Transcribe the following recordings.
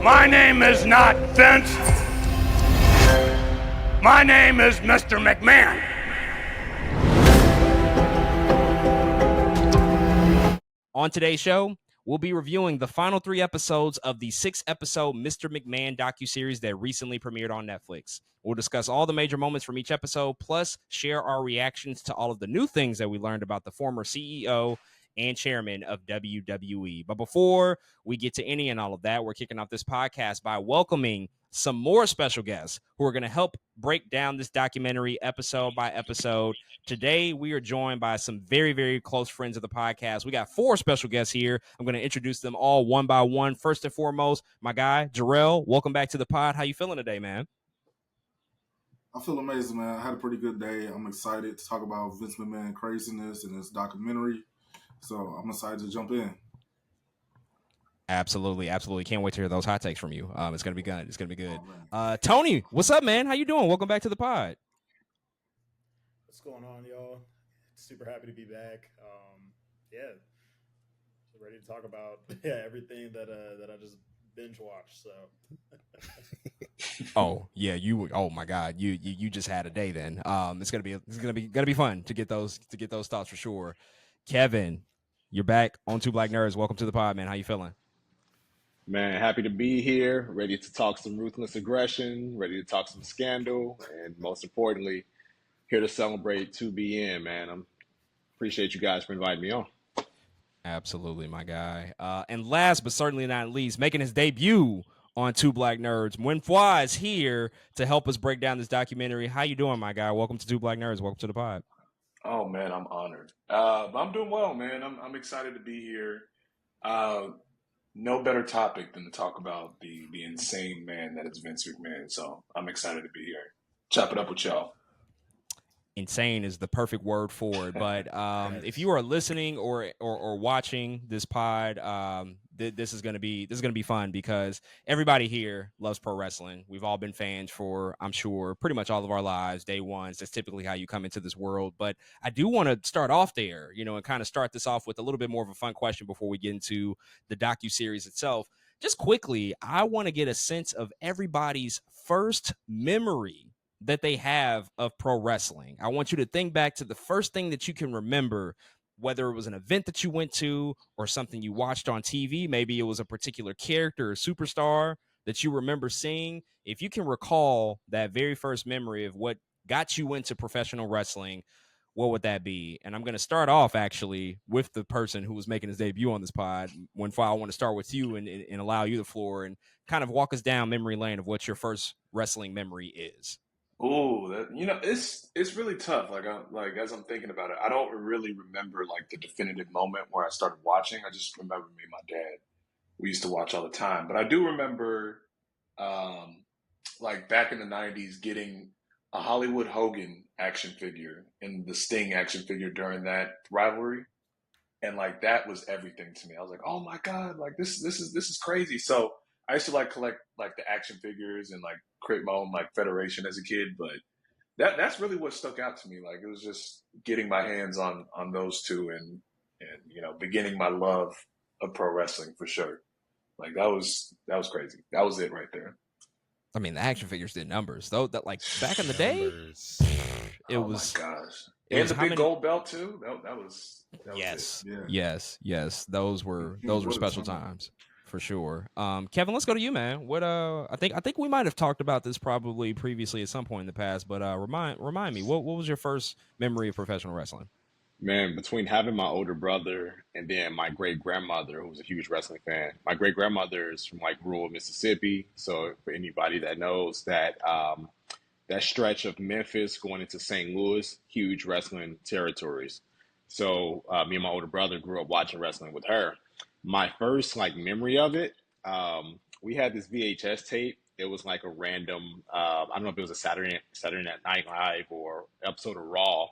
My name is not Vince. My name is Mr. McMahon. On today's show, we'll be reviewing the final 3 episodes of the 6-episode Mr. McMahon docuseries that recently premiered on Netflix. We'll discuss all the major moments from each episode, plus share our reactions to all of the new things that we learned about the former CEO and chairman of WWE. But before we get to any and all of that, we're kicking off this podcast by welcoming some more special guests who are going to help break down this documentary episode by episode. Today, we are joined by some very, very close friends of the podcast. We got 4 special guests here. I'm going to introduce them all one by one. First and foremost, my guy, Rell. Welcome back to the pod. How you feeling today, man? I feel amazing, man. I had a pretty good day. I'm excited to talk about Vince McMahon craziness and his documentary. So I'm excited to jump in. Absolutely, absolutely. Can't wait to hear those hot takes from you. It's gonna be good. It's gonna be good. Tony, what's up, man? How you doing? Welcome back to the pod. What's going on, y'all? Super happy to be back. Ready to talk about everything that I just binge watched. So. Oh yeah, oh my God, you just had a day then. It's gonna be fun to get those thoughts for sure. Kevin, you're back on Two Black Nerds. Welcome to the pod, man. How you feeling? Man, happy to be here, ready to talk some ruthless aggression, ready to talk some scandal, and most importantly, here to celebrate 2BN, man. I appreciate you guys for inviting me on. Absolutely, my guy. And last but certainly not least, making his debut on Two Black Nerds, Muenfua is here to help us break down this documentary. How you doing, my guy? Welcome to Two Black Nerds. Welcome to the pod. Oh, man, I'm honored. I'm doing well, man. I'm excited to be here. No better topic than to talk about the insane man that is Vince McMahon. So I'm excited to be here. Chop it up with y'all. Insane is the perfect word for it. But if you are listening or watching this pod, this is gonna be fun because everybody here loves pro wrestling. We've all been fans for, I'm sure, pretty much all of our lives. Day ones. That's typically how you come into this world. But I do want to start off there, and kind of start this off with a little bit more of a fun question before we get into the docuseries itself. Just quickly, I want to get a sense of everybody's first memory that they have of pro wrestling. I want you to think back to the first thing that you can remember, whether it was an event that you went to or something you watched on TV. Maybe it was a particular character or superstar that you remember seeing. If you can recall that very first memory of what got you into professional wrestling, what would that be? And I'm going to start off actually with the person who was making his debut on this pod. Muenfua, I want to start with you and allow you the floor and kind of walk us down memory lane of what your first wrestling memory is. Oh, it's really tough. Like as I'm thinking about it, I don't really remember like the definitive moment where I started watching. I just remember me and my dad. We used to watch all the time, but I do remember, like back in the '90s, getting a Hollywood Hogan action figure and the Sting action figure during that rivalry, and like that was everything to me. I was like, oh my God, like this is crazy. So I used to like collect like the action figures and like create my own like federation as a kid, but that's really what stuck out to me. Like it was just getting my hands on those two and beginning my love of pro wrestling for sure. Like that was crazy. That was it right there. I mean, the action figures did numbers though. That like back in the day, it was. Oh my gosh! And the big gold belt too. That was yes, it. Yeah. yes. Those were special times. For sure. Kevin, let's go to you, man. What I think we might have talked about this probably previously at some point in the past, but remind me, what was your first memory of professional wrestling? Man, between having my older brother and then my great grandmother, who was a huge wrestling fan. My great grandmother is from like rural Mississippi, so for anybody that knows that that stretch of Memphis going into St. Louis, huge wrestling territories. So me and my older brother grew up watching wrestling with her. My first like memory of it, we had this VHS tape. It was like a random, I don't know if it was a Saturday Night Live or episode of Raw,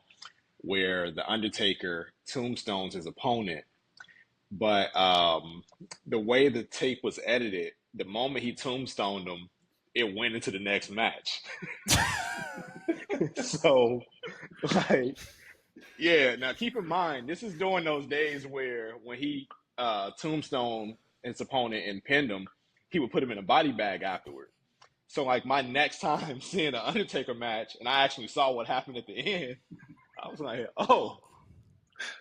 where the Undertaker tombstones his opponent. But the way the tape was edited, the moment he tombstoned him, it went into the next match. So, like, yeah. Now keep in mind, this is during those days where when he tombstoned his opponent and pinned him, he would put him in a body bag afterward. So like my next time seeing an Undertaker match, and I actually saw what happened at the end, I was like, oh,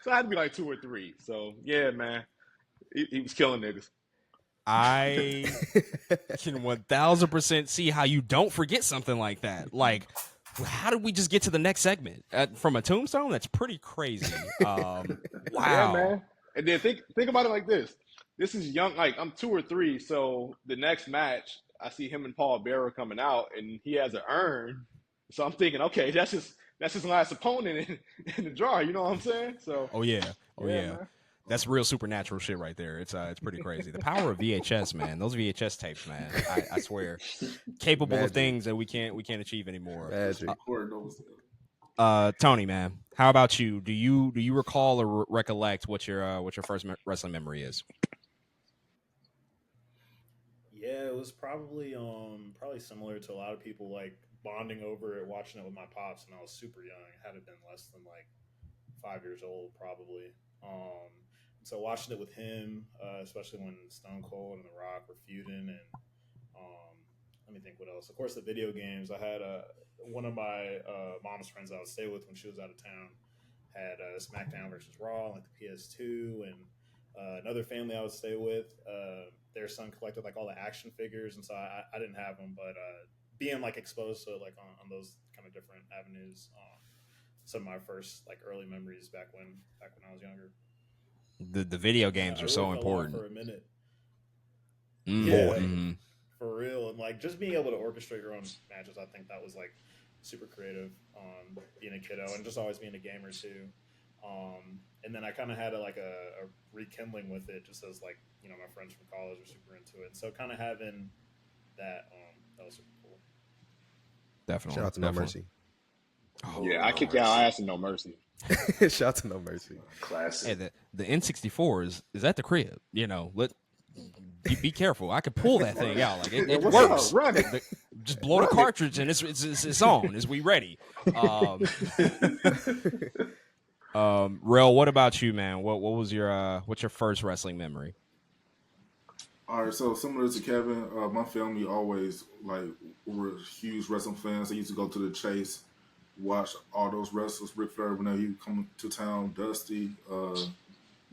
so I had to be like 2 or 3. So yeah, man, he was killing niggas. I can 1000% see how you don't forget something like that. Like, how did we just get to the next segment from a tombstone? That's pretty crazy. Wow. Yeah, man. And then think about it like this. This is young. Like I'm 2 or 3. So the next match, I see him and Paul Bearer coming out, and he has an urn. So I'm thinking, okay, that's his last opponent in the draw. You know what I'm saying? So. Oh yeah. Man. That's real supernatural shit right there. It's pretty crazy. The power of VHS, man. Those VHS tapes, man. I swear, capable of things that we can't achieve anymore. Tony, man, how about you? Do you recall or recollect what your first wrestling memory is? Yeah, it was probably similar to a lot of people, like bonding over it, watching it with my pops, and I was super young. It had to have been less than like 5 years old, probably. So watching it with him, especially when Stone Cold and The Rock were feuding, and let me think what else. Of course, the video games. I had one of my mom's friends I would stay with when she was out of town had SmackDown versus Raw, like the PS2, and another family I would stay with. Their son collected like all the action figures, and so I didn't have them, but being like exposed to it, like on those kind of different avenues. Some of my first like early memories back when I was younger. The video games are so important. For a minute. Mm-hmm. For real, and like just being able to orchestrate your own matches, I think that was like super creative. Being a kiddo and just always being a gamer too. And then I kind of had a rekindling with it, just as like my friends from college were super into it, and so kind of having that was super cool. Definitely. Shout out to No Mercy. Oh, yeah, I kick y'all ass and No Mercy. Shout out to No Mercy. Classic. Hey, the N64 is at the crib. Be careful. I could pull that thing out. Like it works. Run it. Just blow the cartridge and it's on. Is we ready? Rell, what about you, man? What was what's your first wrestling memory? All right, so similar to Kevin, my family always were huge wrestling fans. They used to go to the Chase, watch all those wrestlers. Ric Flair whenever he would come to town, Dusty,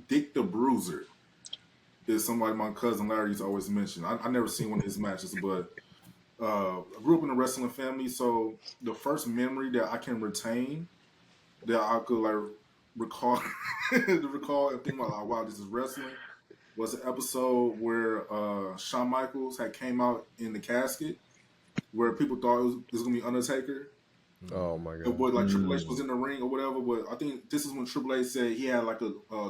Dick the Bruiser is somebody my cousin Larry's always mentioned. I never seen one of his matches, but I grew up in a wrestling family, so the first memory that I can retain that I could recall and think about wow, this is wrestling was an episode where Shawn Michaels had came out in the casket where people thought it was gonna be Undertaker. Oh my god! But Triple H was in the ring or whatever. But I think this is when Triple H said he had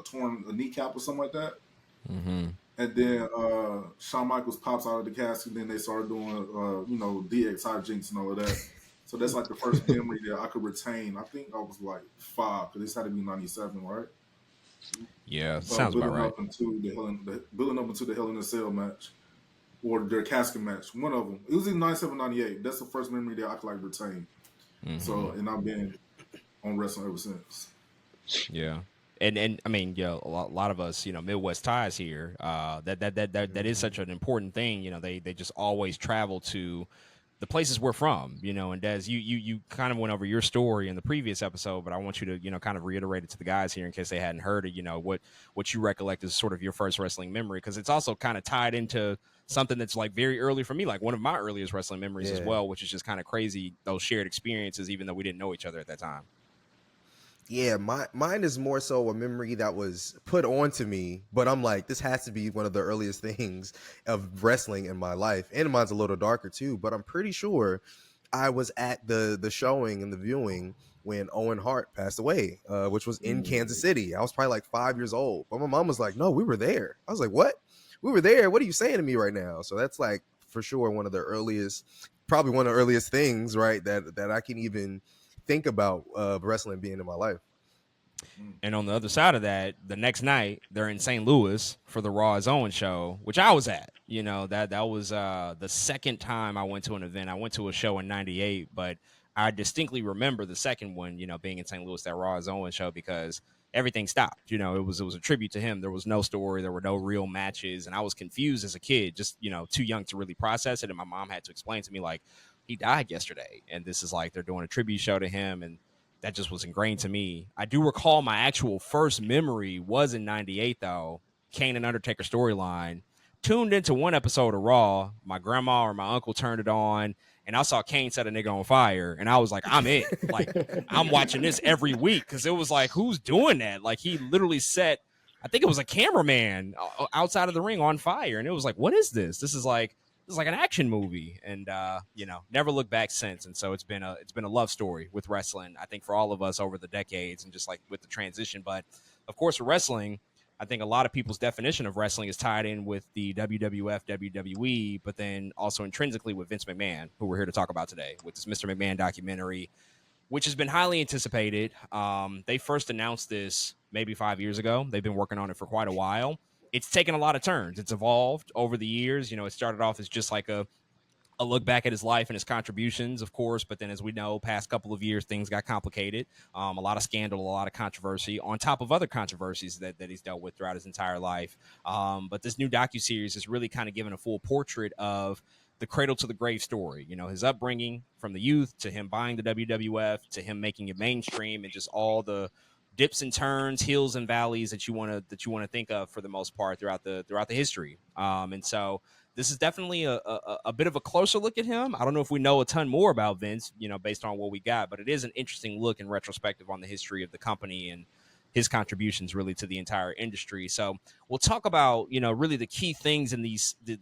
torn a kneecap or something like that. Mm-hmm. And then Shawn Michaels pops out of the casket. And then they started doing DX hijinks and all of that. So that's like the first memory that I could retain. I think I was like 5 because this had to be 97, right? Yeah, sounds about right. Building up into the Hell in a Cell match or their casket match, one of them. It was in 97, 98. That's the first memory that I could retain. Mm-hmm. So, and I've been on wrestling ever since. Yeah. And I mean, a lot of us, Midwest ties here, that is such an important thing. They just always travel to the places we're from, and Des, you kind of went over your story in the previous episode, but I want you to, kind of reiterate it to the guys here in case they hadn't heard it, what you recollect is sort of your first wrestling memory. Cause it's also kind of tied into something that's like very early for me, like one of my earliest wrestling memories as well, which is just kind of crazy. Those shared experiences, even though we didn't know each other at that time. Yeah, mine is more so a memory that was put onto me, but I'm like, this has to be one of the earliest things of wrestling in my life. And mine's a little darker too, but I'm pretty sure I was at the showing and the viewing when Owen Hart passed away, which was in Kansas City. I was probably like 5 years old, but my mom was like, no, we were there. I was like, what? We were there? What are you saying to me right now? So that's like for sure one of the earliest, probably one of the earliest things, right, that I can even think about wrestling being in my life. And on the other side of that, the next night they're in St. Louis for the Raw is Owen show, which I was at. That was the second time I went to an event. I went to a show in '98, but I distinctly remember the second one, being in St. Louis, that Raw is Owen show, because everything stopped. You know, it was a tribute to him. There was no story, there were no real matches, and I was confused as a kid, just, you know, too young to really process it. And my mom had to explain to me, like, he died yesterday, and this is like they're doing a tribute show to him, and that just was ingrained to me. I do recall my actual first memory was in '98 though. Kane and Undertaker storyline. Tuned into one episode of Raw. My grandma or my uncle turned it on, and I saw Kane set a nigga on fire, and I was like, I'm it. Like, I'm watching this every week, because it was like, who's doing that? Like, he literally set, I think it was a cameraman outside of the ring on fire, and it was like, what is this? This is like an action movie, and you know, never looked back since. And so it's been a love story with wrestling, I think, for all of us over the decades, and just like with the transition. But of course, for wrestling, I think a lot of people's definition of wrestling is tied in with the WWF, WWE, but then also intrinsically with Vince McMahon, who we're here to talk about today, with this Mr. McMahon documentary, which has been highly anticipated. They first announced this maybe 5 years ago. They've been working on it for quite a while. It's taken a lot of turns. It's evolved over the years. You know, it started off as just like a look back at his life and his contributions, of course. But then, as we know, past couple of years, things got complicated. A lot of scandal, a lot of controversy, on top of other controversies that he's dealt with throughout his entire life. But this new docuseries is really kind of giving a full portrait of the cradle to the grave story. You know, his upbringing from the youth to him buying the WWF to him making it mainstream, and just all the dips and turns, hills and valleys that you want to think of for the most part throughout the history. And so this is definitely a bit of a closer look at him. I don't know if we know a ton more about Vince, you know, based on what we got, but it is an interesting look in retrospective on the history of the company and his contributions really to the entire industry. So we'll talk about, you know, really the key things in the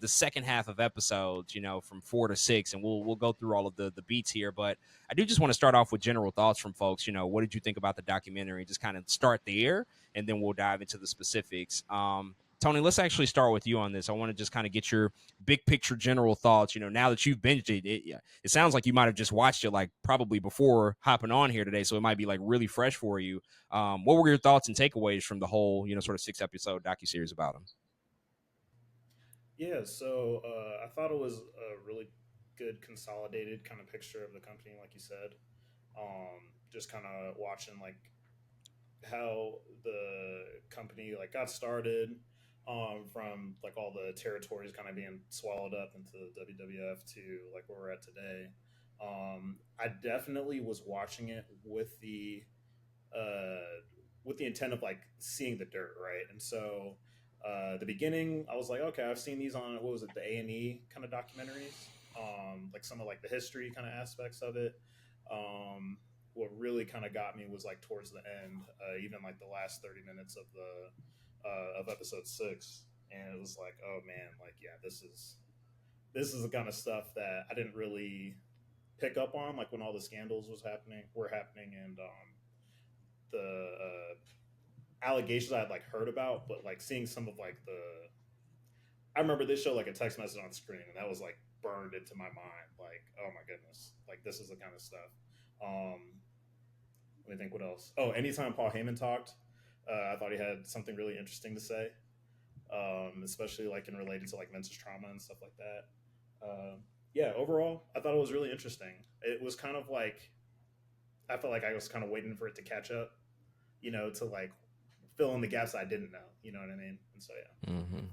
second half of episodes, you know, from 4 to 6, and we'll go through all of the beats here. But I do just want to start off with general thoughts from folks. You know, what did you think about the documentary? Just kind of start there, and then we'll dive into the specifics. Tony, let's actually start with you on this. I want to just kind of get your big picture general thoughts. You know, now that you've binged it, it sounds like you might have just watched it like probably before hopping on here today, so it might be like really fresh for you. What were your thoughts and takeaways from the whole, you know, sort of 6-episode docuseries about him? Yeah, so I thought it was a really good consolidated kind of picture of the company, like you said. Just kind of watching like how the company like got started, from like all the territories kind of being swallowed up into the WWF to like where we're at today. I definitely was watching it with the intent of like seeing the dirt, right? And so the beginning, I was like, okay, I've seen these on, what was it, the A&E kind of documentaries, like some of like the history kind of aspects of it. What really kind of got me was like towards the end, even like the last 30 minutes of episode 6, and it was like, oh man, like yeah, this is the kind of stuff that I didn't really pick up on, like when all the scandals were happening, and the allegations I had like heard about, but like seeing some of like I remember this show like a text message on screen, and that was like burned into my mind. Like, oh my goodness, like this is the kind of stuff. Let me think, what else? Oh, anytime Paul Heyman talked, I thought he had something really interesting to say, especially like in related to like mental trauma and stuff like that. Yeah, overall, I thought it was really interesting. It was kind of like, I felt like I was kind of waiting for it to catch up, you know, to like fill in the gaps I didn't know. You know what I mean? And so yeah. Mm-hmm.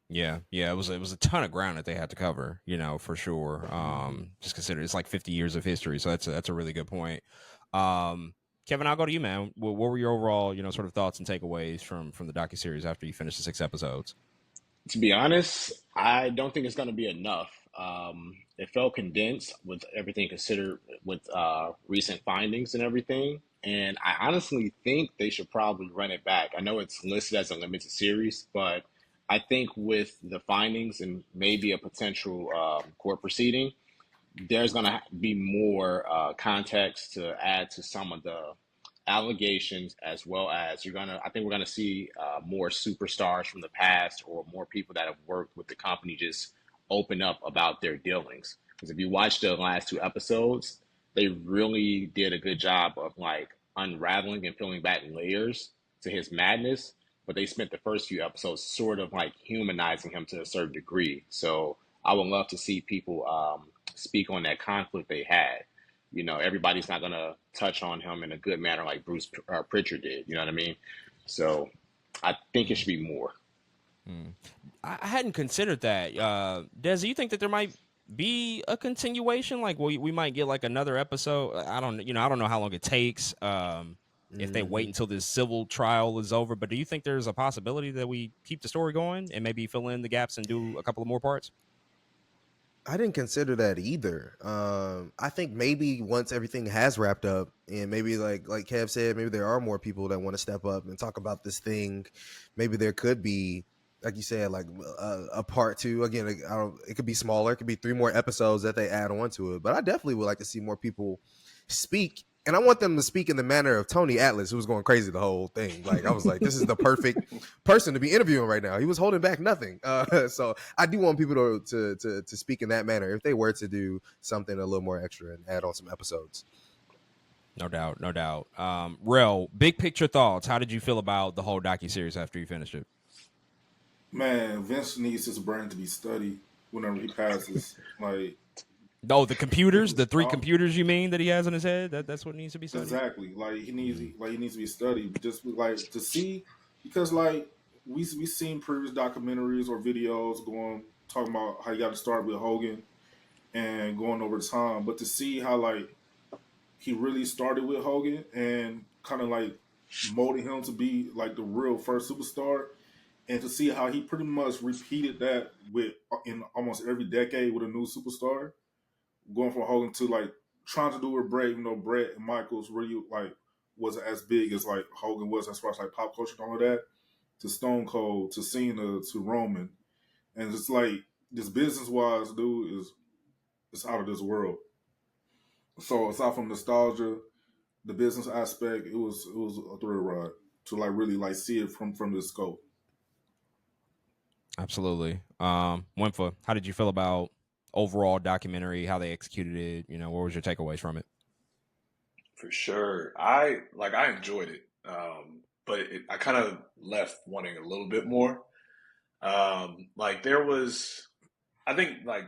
Yeah, it was a ton of ground that they had to cover, you know, for sure. Just consider it's like 50 years of history, so that's a really good point. Kevin, I'll go to you, man. What were your overall, you know, sort of thoughts and takeaways from the docuseries after you finished the 6 episodes? To be honest, I don't think it's going to be enough. It felt condensed with everything considered, with recent findings and everything. And I honestly think they should probably run it back. I know it's listed as a limited series, but I think with the findings and maybe a potential court proceeding, there's going to be more context to add to some of the allegations, as well as I think we're going to see more superstars from the past, or more people that have worked with the company, just open up about their dealings. Because if you watch the last 2 episodes, they really did a good job of like unraveling and peeling back layers to his madness. But they spent the first few episodes sort of like humanizing him to a certain degree. So I would love to see people speak on that conflict they had. everybody's not gonna touch on him in a good manner like Bruce Pritchard did. You know what I mean? So I think it should be more. I hadn't considered that. Des, do you think that there might be a continuation? Like, we might get like another episode. I don't know how long it takes. If they wait until this civil trial is over, but do you think there's a possibility that we keep the story going and maybe fill in the gaps and do a couple of more parts? I didn't consider that either. I think maybe once everything has wrapped up, and maybe like Kev said, maybe there are more people that want to step up and talk about this thing. Maybe there could be, like you said, like a part two. Again, it could be smaller. It could be 3 more episodes that they add on to it. But I definitely would like to see more people speak. And I want them to speak in the manner of Tony Atlas, who was going crazy the whole thing. Like, I was like, this is the perfect person to be interviewing right now. He was holding back nothing. So I do want people to speak in that manner if they were to do something a little more extra and add on some episodes. No doubt, no doubt. Rell, big picture thoughts. How did you feel about the whole docuseries after you finished it? Man, Vince needs his brain to be studied whenever he passes. Like, Oh, the computers, the 3 computers you mean that he has in his head? That's what needs to be studied. exactly. Like he needs to be studied. Just like to see, because like we seen previous documentaries or videos talking about how he got to start with Hogan and going over time, but to see how like he really started with Hogan and kind of like molded him to be like the real first superstar, and to see how he pretty much repeated that in almost every decade with a new superstar, going from Hogan to like trying to do with Bret, even though Bret and Michaels really like wasn't as big as like Hogan was as far as like pop culture and all of that, to Stone Cold, to Cena, to Roman, and it's like this business wise dude is out of this world. So aside from nostalgia, the business aspect, it was a thrill ride to like really like see it from the scope. Absolutely. Muenfua, how did you feel about overall documentary, how they executed it? What was your takeaways from it? For sure. I enjoyed it. But I kind of left wanting a little bit more. Like there was, I think like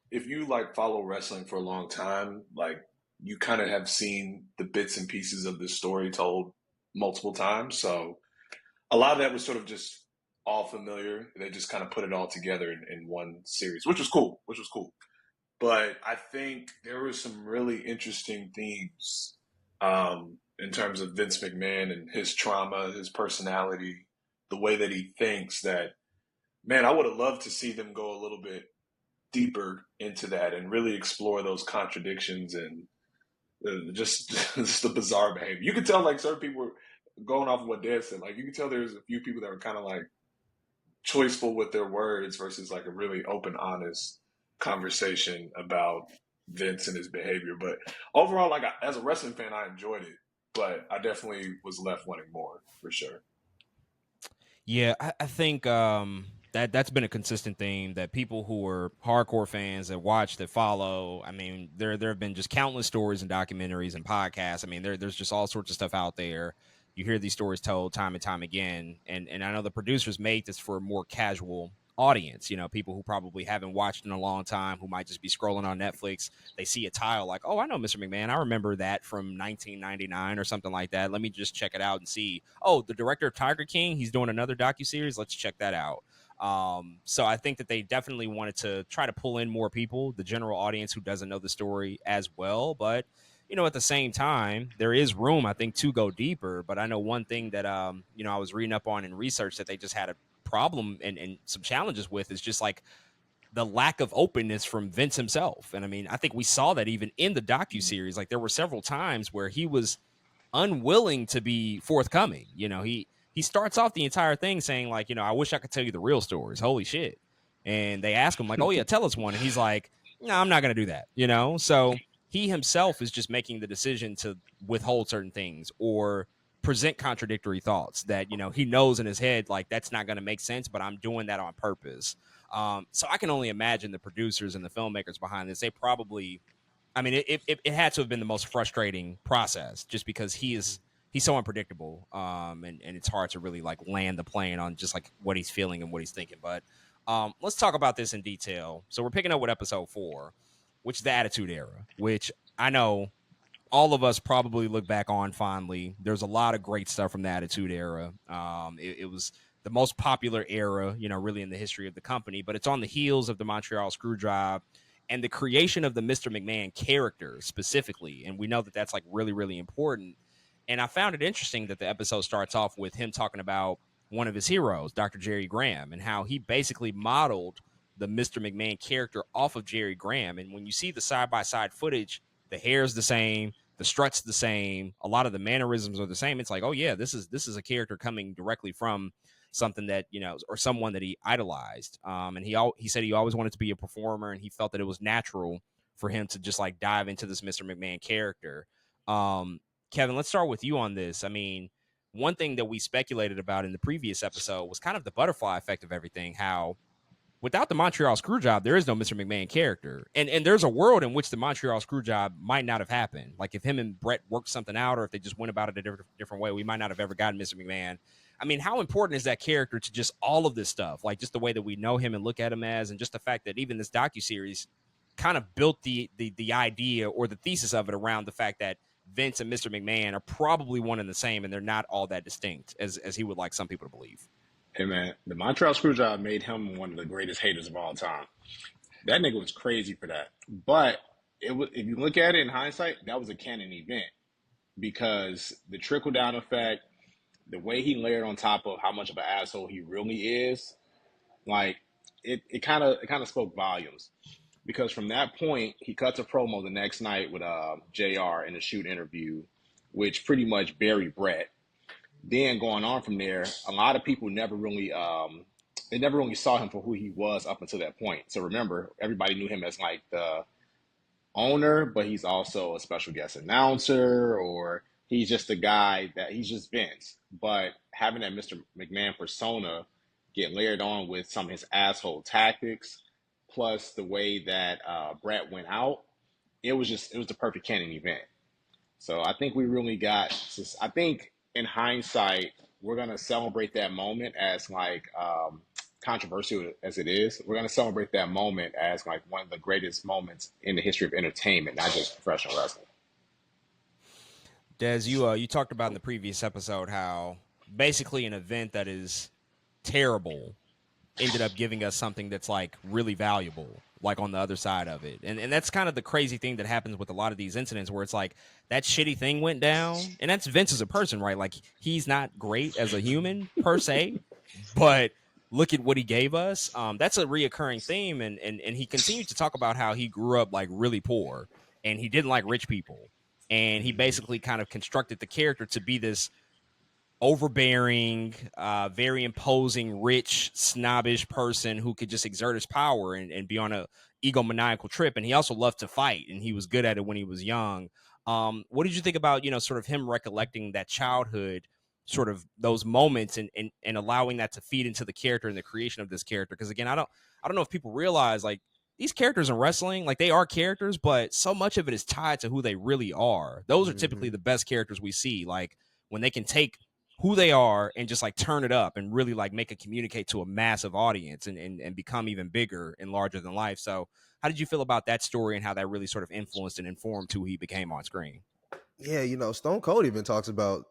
if you like follow wrestling for a long time, like you kind of have seen the bits and pieces of this story told multiple times. So a lot of that was sort of just all familiar. They just kind of put it all together in one series, which was cool. But I think there were some really interesting themes in terms of Vince McMahon and his trauma, his personality, the way that he thinks. That, man, I would have loved to see them go a little bit deeper into that and really explore those contradictions and just the bizarre behavior. You could tell like certain people were going off of what Dad said. Like you could tell there's a few people that were kind of like choiceful with their words versus like a really open, honest conversation about Vince and his behavior. But overall, like as a wrestling fan, I enjoyed it, but I definitely was left wanting more for sure. Yeah, I think that's been a consistent theme that people who are hardcore fans that watch, that follow. I mean, there have been just countless stories and documentaries and podcasts. I mean, there's just all sorts of stuff out there. You hear these stories told time and time again, and I know the producers made this for a more casual audience, people who probably haven't watched in a long time, who might just be scrolling on Netflix. They see a tile like, oh, I know Mr. McMahon. I remember that from 1999 or something like that. Let me just check it out and see. Oh, the director of Tiger King, he's doing another docuseries. Let's check that out. So I think that they definitely wanted to try to pull in more people, the general audience who doesn't know the story as well. But, at the same time, there is room, I think, to go deeper. But I know one thing that, I was reading up on in research that they just had a problem and some challenges with is just like the lack of openness from Vince himself. And I mean, I think we saw that even in the docuseries. Like there were several times where he was unwilling to be forthcoming. He starts off the entire thing saying like, I wish I could tell you the real stories. Holy shit. And they ask him like, oh yeah, tell us one. And he's like, no, I'm not going to do that. So he himself is just making the decision to withhold certain things or present contradictory thoughts that, he knows in his head, like that's not going to make sense, but I'm doing that on purpose. So I can only imagine the producers and the filmmakers behind this. They probably, I mean, it had to have been the most frustrating process just because he's so unpredictable. And it's hard to really like land the plane on just like what he's feeling and what he's thinking. But let's talk about this in detail. So we're picking up with episode 4, which is the Attitude Era, which I know all of us probably look back on fondly. There's a lot of great stuff from the Attitude Era. It was the most popular era, really in the history of the company, but it's on the heels of the Montreal Screwjob and the creation of the Mr. McMahon character specifically. And we know that that's like really, really important. And I found it interesting that the episode starts off with him talking about one of his heroes, Dr. Jerry Graham, and how he basically modeled the Mr. McMahon character off of Jerry Graham. And when you see the side by side footage, the hair's the same, the strut's the same, a lot of the mannerisms are the same. It's like, oh yeah, this is a character coming directly from something that, or someone that he idolized. And he said he always wanted to be a performer, and he felt that it was natural for him to just like dive into this Mr. McMahon character. Kevin, let's start with you on this. I mean, one thing that we speculated about in the previous episode was kind of the butterfly effect of everything, how without the Montreal Screwjob, there is no Mr. McMahon character. And there's a world in which the Montreal Screwjob might not have happened. Like if him and Brett worked something out, or if they just went about it a different way, we might not have ever gotten Mr. McMahon. I mean, how important is that character to just all of this stuff? Like just the way that we know him and look at him as, and just the fact that even this docuseries kind of built the idea or the thesis of it around the fact that Vince and Mr. McMahon are probably one and the same, and they're not all that distinct as he would like some people to believe. Hey man, the Montreal Screwjob made him one of the greatest haters of all time. That nigga was crazy for that. But if you look at it in hindsight, that was a canon event, because the trickle down effect, the way he layered on top of how much of an asshole he really is, like it kind of spoke volumes. Because from that point, he cuts a promo the next night with JR in a shoot interview, which pretty much buried Brett. Then going on from there, a lot of people never really saw him for who he was up until that point. So remember, everybody knew him as like the owner, but he's also a special guest announcer, or he's just a guy he's just Vince. But having that Mr. McMahon persona get layered on with some of his asshole tactics, plus the way that Brett went out, it was the perfect canon event. So I think we really I think in hindsight, we're going to celebrate that moment as like controversial as it is. We're going to celebrate that moment as like one of the greatest moments in the history of entertainment, not just professional wrestling. Des, you talked about in the previous episode how basically an event that is terrible ended up giving us something that's like really valuable, like on the other side of it. And that's kind of the crazy thing that happens with a lot of these incidents, where it's like that shitty thing went down, and that's Vince as a person, right? Like he's not great as a human per se, but look at what he gave us. That's a reoccurring theme. And he continued to talk about how he grew up like really poor and he didn't like rich people. And he basically kind of constructed the character to be this overbearing, very imposing, rich, snobbish person who could just exert his power and be on a egomaniacal trip. And he also loved to fight, and he was good at it when he was young. What did you think about, sort of him recollecting that childhood, sort of those moments, and allowing that to feed into the character and the creation of this character? Because again, I don't know if people realize, like, these characters in wrestling, like, they are characters, but so much of it is tied to who they really are. Those are typically the best characters we see, like when they can take who they are and just like turn it up and really like make it communicate to a massive audience and become even bigger and larger than life. So how did you feel about that story and how that really sort of influenced and informed who he became on screen? Yeah, Stone Cold even talks about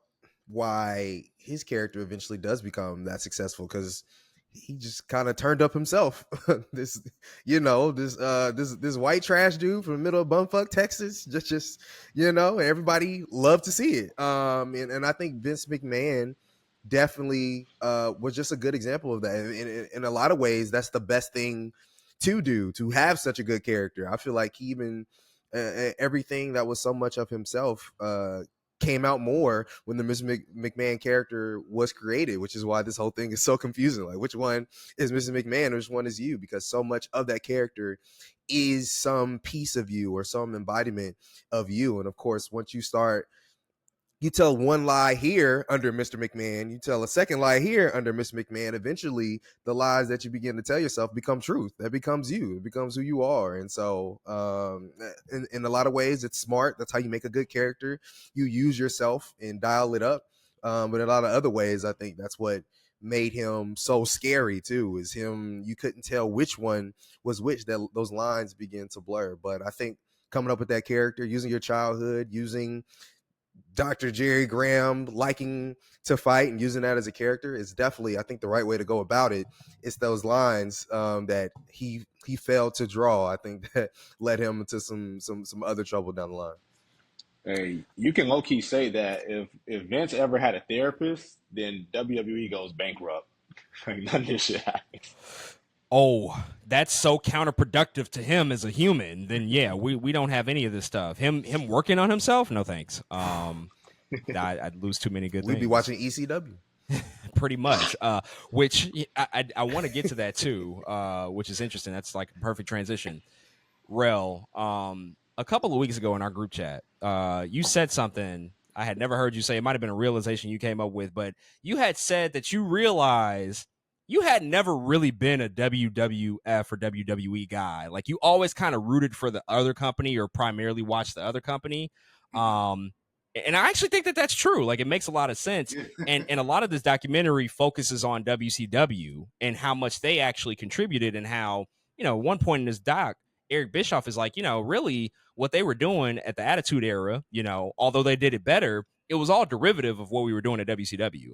why his character eventually does become that successful, because he just kind of turned up himself. this white trash dude from the middle of bumfuck Texas, just everybody loved to see it. And I think Vince McMahon definitely was just a good example of that. In a lot of ways, that's the best thing to do, to have such a good character. I feel like he even everything that was so much of himself came out more when the Mr. McMahon character was created, which is why this whole thing is so confusing. Like, which one is Mr. McMahon, which one is you? Because so much of that character is some piece of you or some embodiment of you. And of course, once you tell one lie here under Mr. McMahon, you tell a second lie here under Mr. McMahon, eventually the lies that you begin to tell yourself become truth. That becomes you. It becomes who you are. And so in a lot of ways, it's smart. That's how you make a good character. You use yourself and dial it up. But in a lot of other ways, I think that's what made him so scary too, is him. You couldn't tell which one was which, that those lines begin to blur. But I think coming up with that character, using your childhood, using Dr. Jerry Graham liking to fight and using that as a character is definitely, I think, the right way to go about it. It's those lines that he failed to draw. I think that led him into some other trouble down the line. Hey, you can low key say that if Vince ever had a therapist, then WWE goes bankrupt. Like none of this shit happens. Oh, that's so counterproductive to him as a human. Then yeah, we don't have any of this stuff. Him working on himself? No thanks. I'd lose too many good things. We'd be watching ECW. Pretty much. Which I want to get to that too. Which is interesting. That's like a perfect transition. Rell, a couple of weeks ago in our group chat, you said something I had never heard you say. It might have been a realization you came up with, but you had said that you realized you had never really been a WWF or WWE guy. Like you always kind of rooted for the other company or primarily watched the other company. And I actually think that that's true. Like it makes a lot of sense. And a lot of this documentary focuses on WCW and how much they actually contributed and how, at one point in this doc, Eric Bischoff is like, really what they were doing at the Attitude Era, although they did it better, it was all derivative of what we were doing at WCW.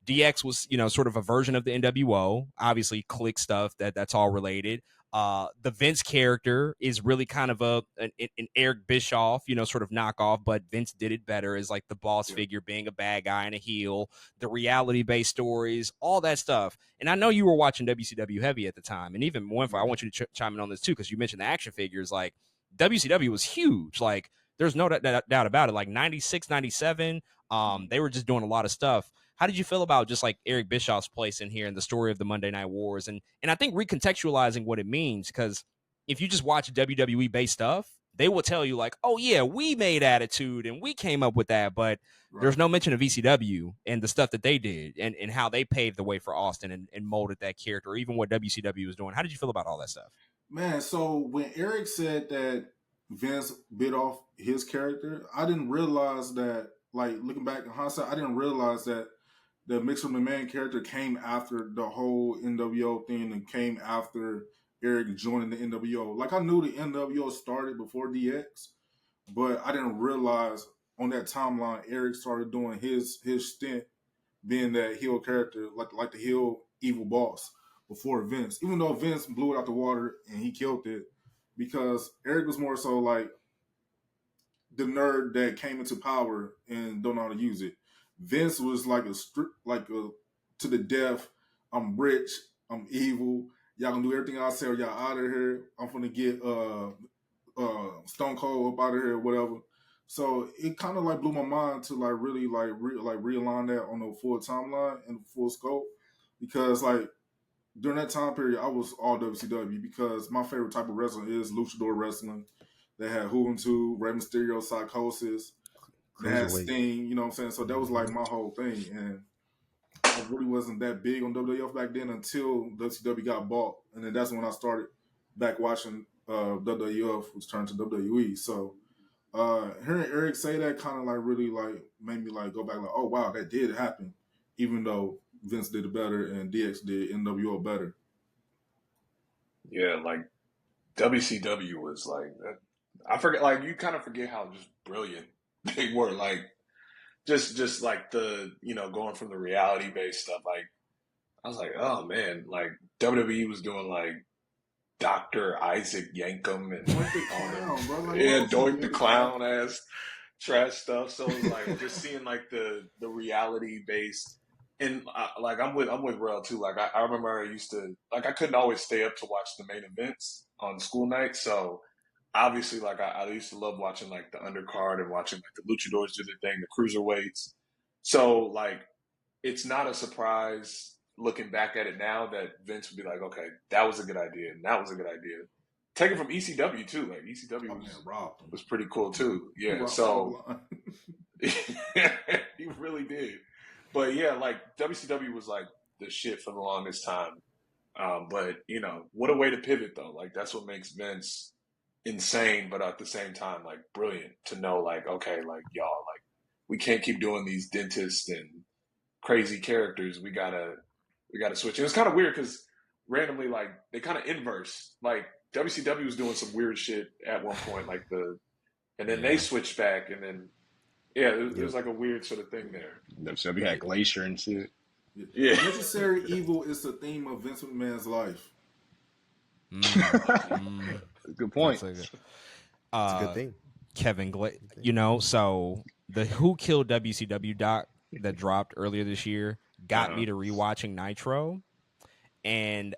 DX was, sort of a version of the NWO, obviously Click stuff that's all related. The Vince character is really kind of an Eric Bischoff, sort of knockoff, but Vince did it better as like the boss figure, being a bad guy and a heel, the reality-based stories, all that stuff. And I know you were watching WCW heavy at the time, and even Muenfua, I want you to chime in on this too, because you mentioned the action figures. Like WCW was huge. Like there's no doubt about it. Like 96, 97, they were just doing a lot of stuff. How did you feel about just like Eric Bischoff's place in here and the story of the Monday Night Wars? And I think recontextualizing what it means, because if you just watch WWE based stuff, they will tell you like, oh yeah, we made Attitude and we came up with that, but there's no mention of ECW and the stuff that they did and how they paved the way for Austin and molded that character, or even what WCW was doing. How did you feel about all that stuff? Man, so when Eric said that Vince bit off his character, I didn't realize that, like looking back in hindsight, I didn't realize that the Mixer McMahon character came after the whole NWO thing and came after Eric joining the NWO. Like I knew the NWO started before DX, but I didn't realize on that timeline Eric started doing his stint being that heel character, like the heel evil boss before Vince. Even though Vince blew it out the water and he killed it, because Eric was more so like the nerd that came into power and don't know how to use it. Vince was like a to the death. I'm rich. I'm evil. Y'all gonna do everything I say or y'all out of here. I'm gonna get Stone Cold up out of here or whatever. So it kind of like blew my mind to like really like realign that on the full timeline and full scope, because like during that time period I was all WCW, because my favorite type of wrestling is luchador wrestling. They had Juventud, Rey Mysterio, Psychosis. They had Sting, you know what I'm saying? So that was like my whole thing. And I really wasn't that big on WWF back then until WCW got bought. And then that's when I started back watching WWF, which turned to WWE. So hearing Eric say that kind of like really like made me like go back like, oh wow, that did happen. Even though Vince did it better and DX did NWO better. Yeah, like WCW was like, I forget, like you kind of forget how just brilliant they were, like just like the going from the reality based stuff. Like I was like, oh man, like WWE was doing like Dr. Isaac Yankem and Doink the Clown ass trash stuff. So it was like just seeing like the reality based, and like I'm with Rell too. Like I remember I used to like I couldn't always stay up to watch the main events on school nights, so. Obviously, like I used to love watching like the undercard and watching like the luchadors do their thing, the cruiserweights. So like, it's not a surprise looking back at it now that Vince would be like, okay, that was a good idea, and that was a good idea. Taken from ECW too, like ECW was pretty cool too. Yeah, so he really did. But yeah, like WCW was like the shit for the longest time. But what a way to pivot though. Like that's what makes Vince insane, but at the same time, like brilliant to know, like, okay, like y'all, like we can't keep doing these dentists and crazy characters. We gotta switch. And it's kind of weird because randomly, like they kind of inverse. Like WCW was doing some weird shit at one point, and then they switched back, and then it was like a weird sort of thing there. WCW had Glacier and shit. Yeah. Necessary evil is the theme of Vince McMahon's life. Good point. It's a good thing. Kevin, so the Who Killed WCW doc that dropped earlier this year got me to rewatching Nitro, and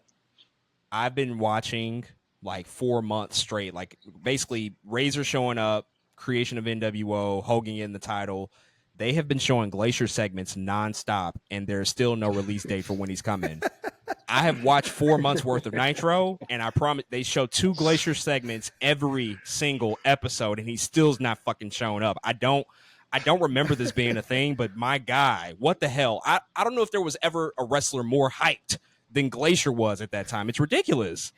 I've been watching like 4 months straight, like basically Razor showing up, creation of NWO, Hogan in the title. They have been showing Glacier segments nonstop, and there's still no release date for when he's coming. I have watched 4 months worth of Nitro, and I promise they show 2 Glacier segments every single episode, and he still's not fucking showing up. I don't remember this being a thing, but my guy, what the hell? I don't know if there was ever a wrestler more hyped than Glacier was at that time. It's ridiculous.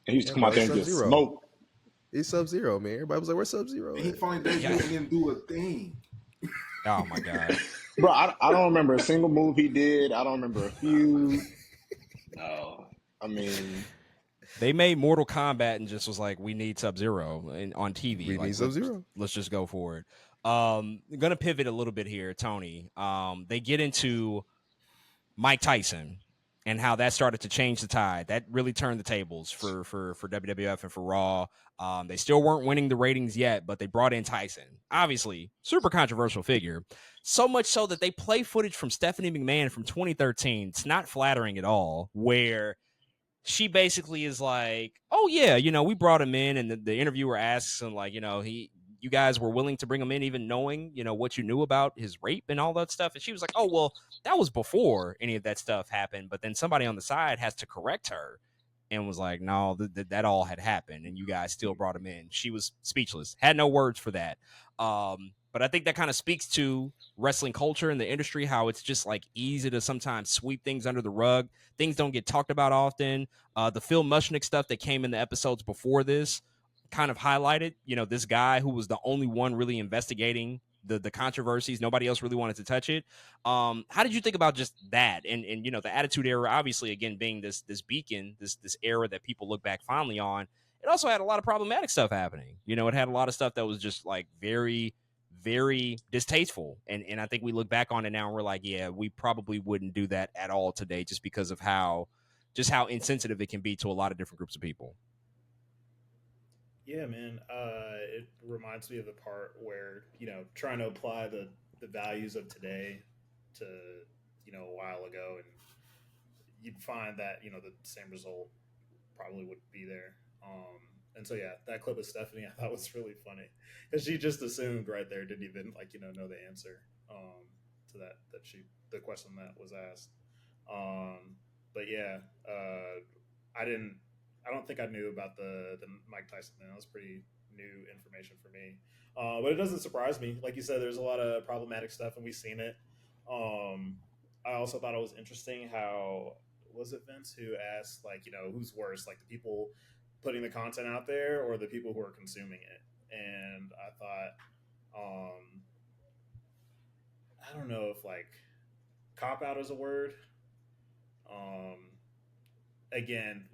He used to come out there and just smoke. He's Sub-Zero, man. Everybody was like, "Where's Sub-Zero?" He finally didn't do a thing. Oh my god, bro! I don't remember a single move he did. I don't remember a feud. No, I mean, they made Mortal Kombat and just was like, we need Sub-Zero on TV. We need Sub-Zero. Let's just go for it. I'm gonna pivot a little bit here, Tony. They get into Mike Tyson and how that started to change the tide. That really turned the tables for WWF and for Raw. They still weren't winning the ratings yet, but they brought in Tyson. Obviously, super controversial figure. So much so that they play footage from Stephanie McMahon from 2013. It's not flattering at all, where she basically is like, oh, yeah, we brought him in, and the interviewer asks him, like, you guys were willing to bring him in even knowing, what you knew about his rape and all that stuff. And she was like, oh, well, that was before any of that stuff happened. But then somebody on the side has to correct her and was like, no, that all had happened, and you guys still brought him in. She was speechless, had no words for that. But I think that kind of speaks to wrestling culture in the industry, how it's just like easy to sometimes sweep things under the rug. Things don't get talked about often. The Phil Mushnick stuff that came in the episodes before this kind of highlighted, this guy who was the only one really investigating the controversies. Nobody else really wanted to touch it. How did you think about just that? And the Attitude Era, obviously, again, being this beacon, this era that people look back fondly on. It also had a lot of problematic stuff happening. It had a lot of stuff that was just like very, very distasteful. And I think we look back on it now and we're like, yeah, we probably wouldn't do that at all today, just because of how insensitive it can be to a lot of different groups of people. Yeah, man. It reminds me of the part where, trying to apply the values of today to, a while ago, and you'd find that, the same result probably wouldn't be there. And so, yeah, that clip of Stephanie I thought was really funny, because she just assumed right there, didn't even know the answer to the question that was asked. But yeah, I don't think I knew about the Mike Tyson thing. That was pretty new information for me. But it doesn't surprise me. Like you said, there's a lot of problematic stuff, and we've seen it. I also thought it was interesting how, was it Vince who asked, who's worse, like the people putting the content out there or the people who are consuming it? And I thought, I don't know if cop out is a word. Again,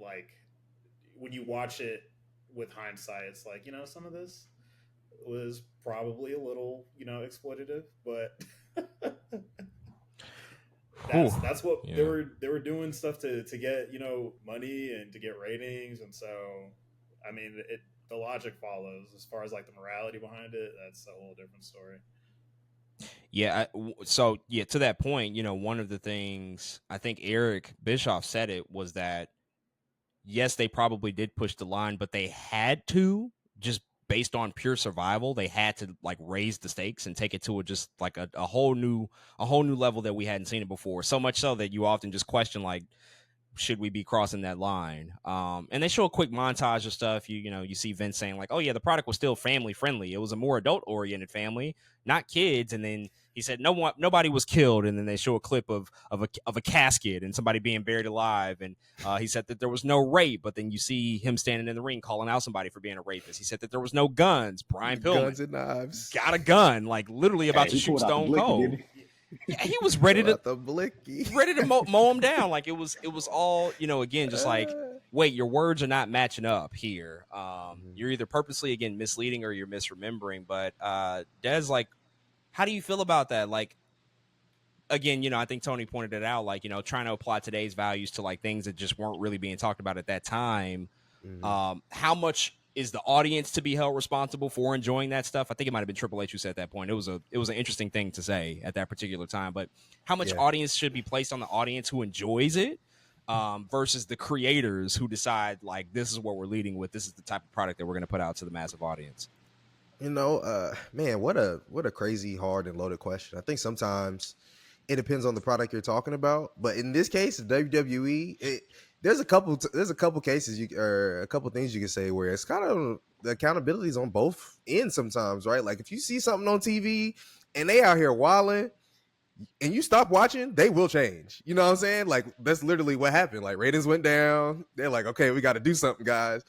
when you watch it with hindsight, it's like, some of this was probably a little, exploitative, but that's what they were doing, stuff to get, money and to get ratings. And so, I mean, the logic follows as far as the morality behind it. That's a whole different story. Yeah. So to that point, one of the things I think Eric Bischoff said it was that, yes, they probably did push the line, but they had to, just based on pure survival, they had to raise the stakes and take it to a whole new level that we hadn't seen it before. So much so that you often just question, should we be crossing that line? And they show a quick montage of stuff. You see Vince saying oh yeah, the product was still family friendly. It was a more adult oriented family, not kids. And then he said nobody was killed. And then they show a clip of a casket and somebody being buried alive. And he said that there was no rape, but then you see him standing in the ring calling out somebody for being a rapist. He said that there was no guns. Brian Pillman, guns and knives, got a gun, literally about to shoot Stone Cold. Yeah, he was ready to mow him down. It was all, again, just wait, your words are not matching up here. You're either purposely, again, misleading or you're misremembering. But Des, like, how do you feel about that? Like, again, I think Tony pointed it out, like, trying to apply today's values to like things that just weren't really being talked about at that time. How much is the audience to be held responsible for enjoying that stuff? I think it might have been Triple H who said at that point. It was an interesting thing to say at that particular time. But how much audience should be placed on the audience who enjoys it versus the creators who decide like this is what we're leading with. This is the type of product that we're going to put out to the massive audience. Man, what a crazy, hard, and loaded question. I think sometimes it depends on the product you're talking about, but in this case, WWE, there's a couple cases or a couple things you can say where it's kind of the accountability is on both ends sometimes, right? Like if you see something on TV and they out here wilding and you stop watching, they will change. You know what I'm saying? Like that's literally what happened. Like ratings went down. They're like, okay, we got to do something, guys.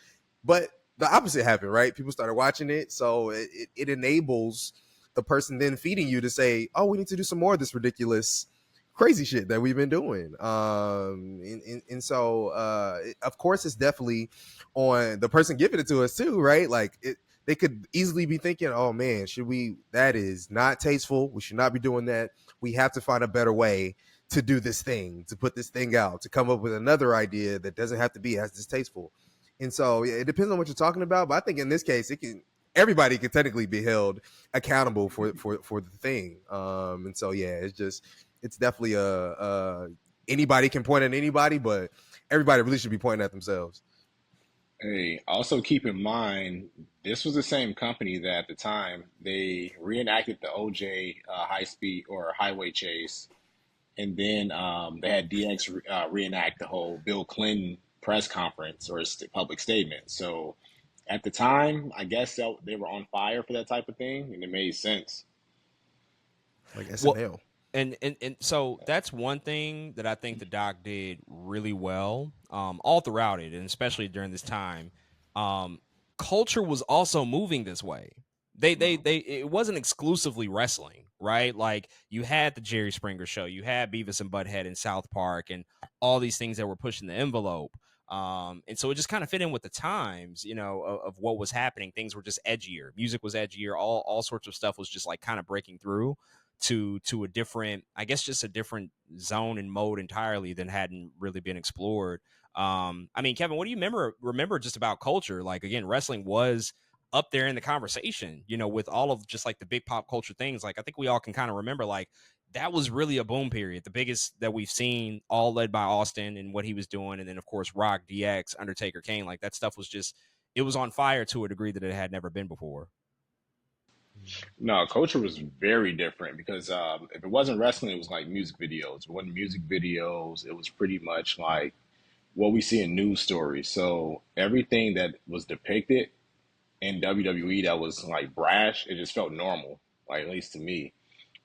But the opposite happened, right? People started watching it, so it enables the person then feeding you to say, oh, we need to do some more of this ridiculous crazy shit that we've been doing. And so of course it's definitely on the person giving it to us too, right? Like they could easily be thinking, oh man, that is not tasteful. We should not be doing that. We have to find a better way to do this thing, to put this thing out, to come up with another idea that doesn't have to be as distasteful. And so it depends on what you're talking about. But I think in this case, everybody can technically be held accountable for the thing. And so, it's definitely anybody can point at anybody, but everybody really should be pointing at themselves. Hey, also keep in mind, this was the same company that at the time they reenacted the OJ high speed or highway chase, and then they had DX reenact the whole Bill Clinton press conference or public statement. So at the time, I guess they were on fire for that type of thing, and it made sense. Like SNL. And so that's one thing that I think the doc did really well all throughout it, and especially during this time. Culture was also moving this way. It wasn't exclusively wrestling, right? Like you had the Jerry Springer show, you had Beavis and Butthead in South Park, and all these things that were pushing the envelope. And so it just kind of fit in with the times, of what was happening. Things were just edgier. Music was edgier. All sorts of stuff was just like kind of breaking through to a different, I guess, just a different zone and mode entirely than hadn't really been explored. I mean, Kevin, what do you remember just about culture? Like, again, wrestling was up there in the conversation, with all of just like the big pop culture things. Like, I think we all can kind of remember, like, that was really a boom period, the biggest that we've seen, all led by Austin and what he was doing. And then, of course, Rock, DX, Undertaker, Kane, like that stuff was just, it was on fire to a degree that it had never been before. No, culture was very different because if it wasn't wrestling, it was like music videos. If it wasn't music videos, it was pretty much like what we see in news stories. So everything that was depicted in WWE that was like brash, it just felt normal, like at least to me.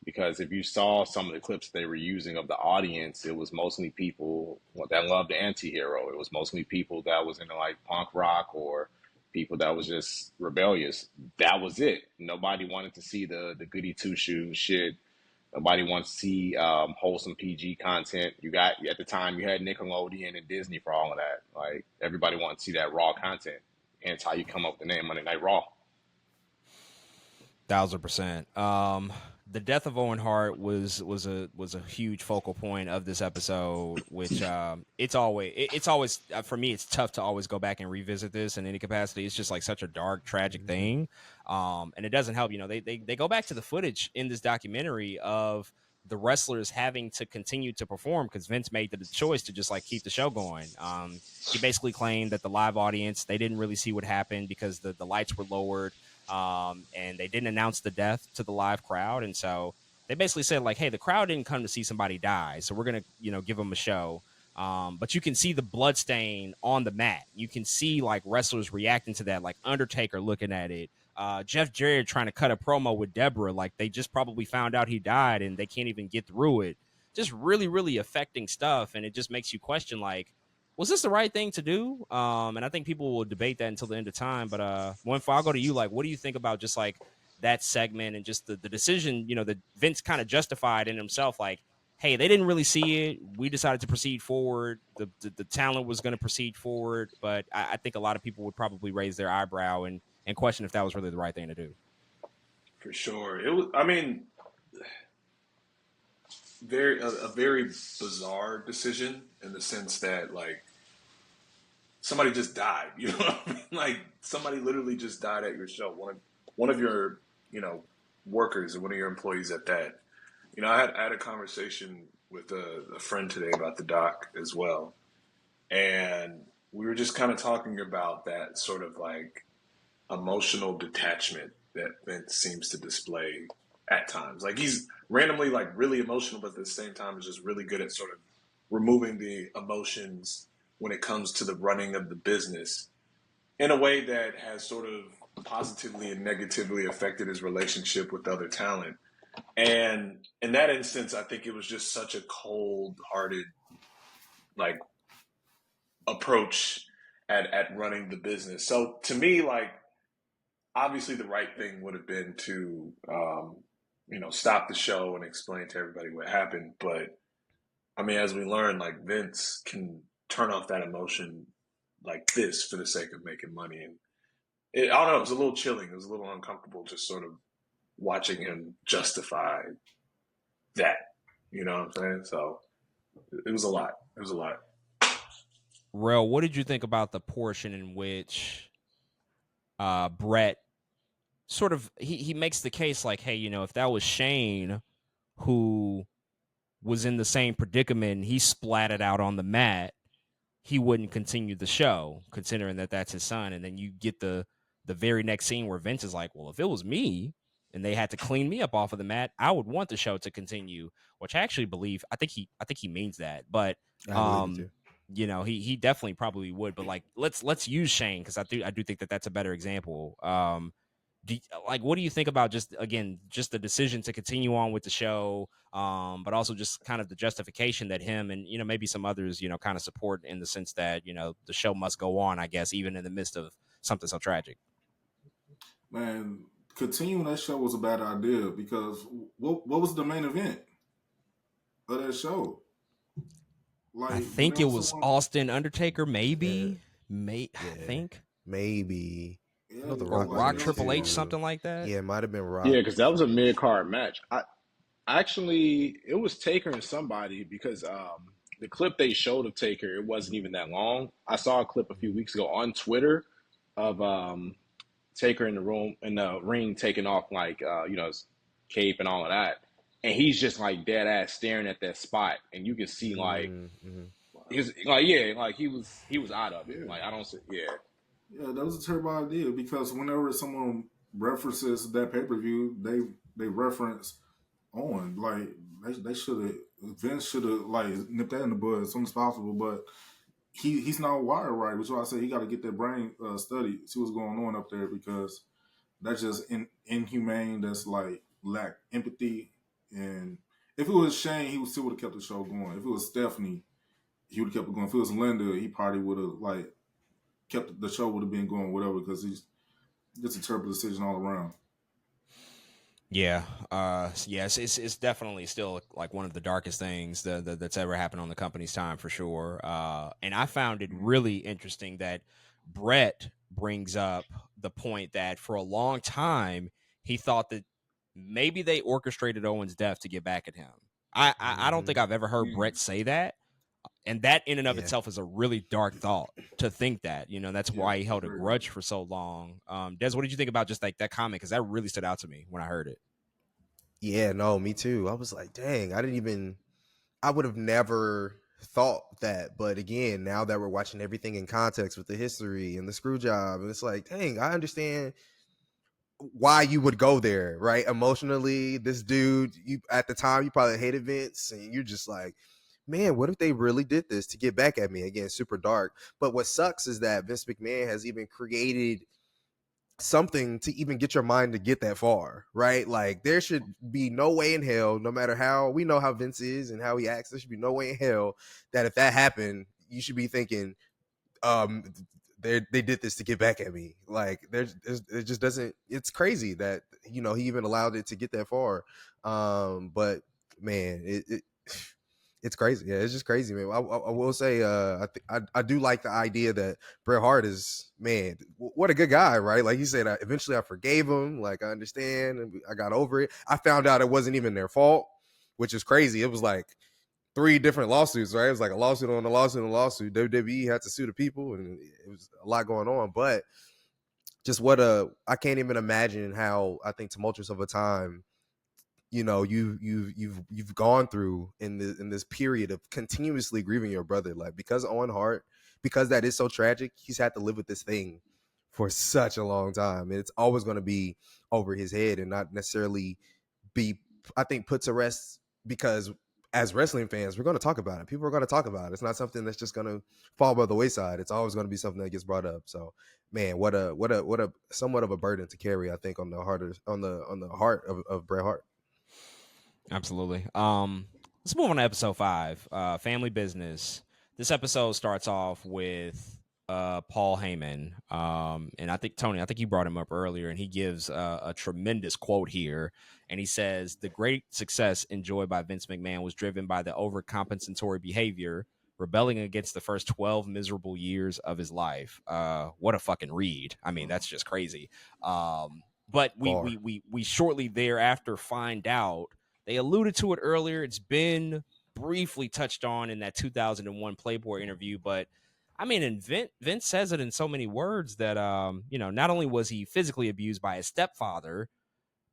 Because if you saw some of the clips they were using of the audience, it was mostly people that loved the anti-hero. It was mostly people that was into like punk rock or people that was just rebellious. That was it. Nobody wanted to see the goody two-shoes shit. Nobody wants to see wholesome PG content. You got, at the time, you had Nickelodeon and Disney for all of that. Like, everybody wanted to see that raw content. And it's how you come up with the name Monday Night Raw. 1000%. The death of Owen Hart was a huge focal point of this episode, which it's always for me, it's tough to always go back and revisit this in any capacity. It's just like such a dark, tragic thing, and it doesn't help. They go back to the footage in this documentary of the wrestlers having to continue to perform because Vince made the choice to just like keep the show going. He basically claimed that the live audience, they didn't really see what happened because the lights were lowered. And they didn't announce the death to the live crowd. And so they basically said like, hey, the crowd didn't come to see somebody die. So we're going to, give them a show. But you can see the blood stain on the mat. You can see like wrestlers reacting to that, like Undertaker looking at it. Jeff Jarrett trying to cut a promo with Deborah. Like they just probably found out he died and they can't even get through it. Just really, really affecting stuff. And it just makes you question like, was this the right thing to do? And I think people will debate that until the end of time. But Muenfua, I'll go to you. Like, what do you think about just like that segment and just the decision, that Vince kind of justified in himself? Like, hey, they didn't really see it. We decided to proceed forward. The talent was going to proceed forward, but I think a lot of people would probably raise their eyebrow and question if that was really the right thing to do. For sure. It was, I mean, a very bizarre decision in the sense that like somebody just died. You know what I mean? Like somebody literally just died at your show. One of your workers and one of your employees at that. I had a conversation with a friend today about the doc as well, and we were just kind of talking about that sort of like emotional detachment that Vince seems to display at times. Like he's randomly like really emotional, but at the same time is just really good at sort of removing the emotions when it comes to the running of the business in a way that has sort of positively and negatively affected his relationship with other talent. And in that instance, I think it was just such a cold-hearted like approach at running the business. So to me, like obviously the right thing would have been to stop the show and explain to everybody what happened. But I mean, as we learned, like Vince can turn off that emotion like this for the sake of making money. And I don't know, it was a little chilling. It was a little uncomfortable just sort of watching him justify that. You know what I'm saying? So it was a lot. It was a lot. Rell, what did you think about the portion in which Brett sort of he makes the case like, hey, if that was Shane who was in the same predicament and he splatted out on the mat, he wouldn't continue the show, considering that that's his son. And then you get the very next scene where Vince is like, well, if it was me and they had to clean me up off of the mat, I would want the show to continue, which I actually believe. I think he means that, but I believe it too. he definitely probably would. But like, let's use Shane because I do think that that's a better example. What do you think about just the decision to continue on with the show, but also just kind of the justification that him and maybe some others kind of support in the sense that the show must go on, I guess, even in the midst of something so tragic. Man, continuing that show was a bad idea because what was the main event of that show? Like I think it was Austin Undertaker, maybe. I think maybe. Yeah, I know the or Rock was Rock in it Triple H, too. something like that. Yeah, it might have been Rock. Yeah, because that was a mid card match. I actually it was Taker and somebody because the clip they showed of Taker, it wasn't even that long. I saw a clip a few weeks ago on Twitter of Taker in the ring taking off like his cape and all of that. And he's just like dead ass staring at that spot, and you can see like he's like he was out of it. Yeah. Like I don't see Yeah, that was a terrible idea because whenever someone references that pay-per-view, they reference on like they should have Vince should have like nipped that in the bud as soon as possible, but he's not wired right, which is why I say he got to get that brain study, see what's going on up there because that's just inhumane. That's like lack empathy. And if it was Shane, he still would have kept the show going. If it was Stephanie, he would have kept it going. If it was Linda, he probably would have like kept the show would have been going, whatever, because he's just a terrible decision all around. Yeah, yes, it's definitely still like one of the darkest things that's ever happened on the company's time for sure. And I found it really interesting that Brett brings up the point that for a long time he thought that maybe they orchestrated Owen's death to get back at him. I don't think I've ever heard Brett say that. And that in and of itself is a really dark thought to think that, that's why he held a grudge for so long. Des, what did you think about just like that comment? Because that really stood out to me when I heard it. Yeah, no, me too. I was like, dang, I would have never thought that. But again, now that we're watching everything in context with the history and the screw job, and it's like, dang, I understand why you would go there, right? Emotionally, this dude, you at the time you probably hated Vince, and you're just like, man, what if they really did this to get back at me? Again, super dark. But what sucks is that Vince McMahon has even created something to even get your mind to get that far, right? Like there should be no way in hell, no matter how we know how Vince is and how he acts, there should be no way in hell that if that happened, you should be thinking, they did this to get back at me. Like it just doesn't. It's crazy that he even allowed it to get that far. But man, it's crazy. Yeah, it's just crazy, man. I will say, I do like the idea that Bret Hart is, man, what a good guy, right? Like he said, eventually I forgave him. Like I understand, and I got over it. I found out it wasn't even their fault, which is crazy. It was like 3 different lawsuits, right? It was like a lawsuit on a lawsuit on a lawsuit. WWE had to sue the people, and it was a lot going on. But just I can't even imagine how I think tumultuous of a time you've gone through in this period of continuously grieving your brother, like because Owen Hart, because that is so tragic, he's had to live with this thing for such a long time, and it's always going to be over his head and not necessarily be, I think, put to rest, because as wrestling fans we're going to talk about it. People are going to talk about it. It's not something that's just going to fall by the wayside. It's always going to be something that gets brought up. So man, what a somewhat of a burden to carry, I think, on the heart of Bret Hart. Absolutely. Let's move on to episode 5, Family Business. This episode starts off with Paul Heyman. And I think, Tony, you brought him up earlier, and he gives a tremendous quote here. And he says, "The great success enjoyed by Vince McMahon was driven by the overcompensatory behavior, rebelling against the first 12 miserable years of his life." What a fucking read. I mean, that's just crazy. But we shortly thereafter find out, they alluded to it earlier, it's been briefly touched on in that 2001 Playboy interview, but I mean, and Vince says it in so many words that, not only was he physically abused by his stepfather,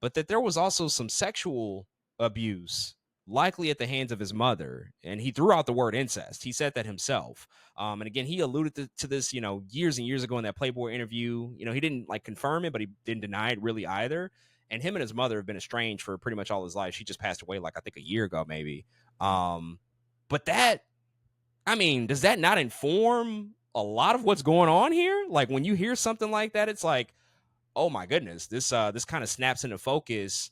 but that there was also some sexual abuse, likely at the hands of his mother. And he threw out the word incest. He said that himself. And again, he alluded to this, years and years ago in that Playboy interview. He didn't like confirm it, but he didn't deny it really either. And him and his mother have been estranged for pretty much all his life. She just passed away, like, I think a year ago, maybe. But that, I mean, does that not inform a lot of what's going on here? Like, when you hear something like that, it's like, oh my goodness, this kind of snaps into focus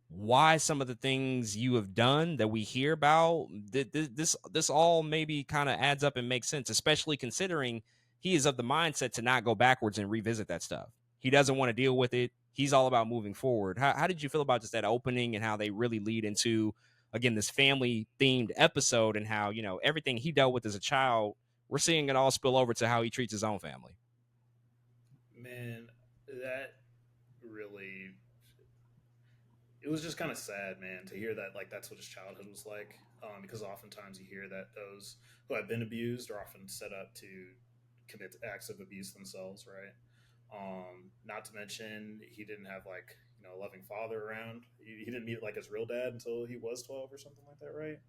why some of the things you have done that we hear about, this all maybe kind of adds up and makes sense, especially considering he is of the mindset to not go backwards and revisit that stuff. He doesn't want to deal with it. He's all about moving forward. How did you feel about just that opening and how they really lead into, again, this family themed episode, and how, everything he dealt with as a child, we're seeing it all spill over to how he treats his own family? Man, that really, it was just kind of sad, man, to hear that, like, that's what his childhood was like. Because oftentimes you hear that those who have been abused are often set up to commit acts of abuse themselves, right? Not to mention, he didn't have, like, a loving father around. He didn't meet, like, his real dad until he was 12 or something like that, right?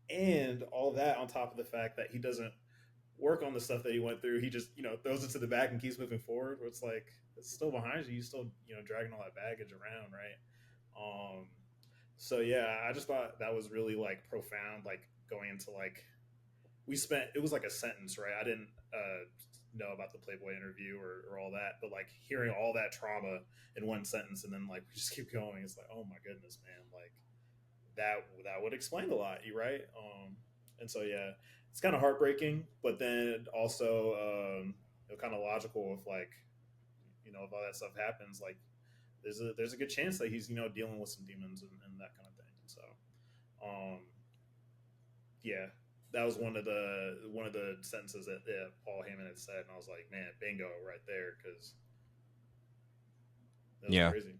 And all that on top of the fact that he doesn't work on the stuff that he went through. He just, throws it to the back and keeps moving forward. Where it's like, it's still behind you. You still, dragging all that baggage around, right? So yeah, I just thought that was really, like, profound. Like, going into, like, it was like a sentence, right? I didn't know about the Playboy interview or all that, but, like, hearing all that trauma in one sentence, and then, like, we just keep going. It's like, oh my goodness, man, like that would explain a lot, right? And so yeah, it's kind of heartbreaking, but then also kind of logical. If, like, if all that stuff happens, like, there's a good chance that he's dealing with some demons and that kind of thing. So yeah, that was one of the sentences that Paul Heyman had said, and I was like, man, bingo right there, because that was crazy.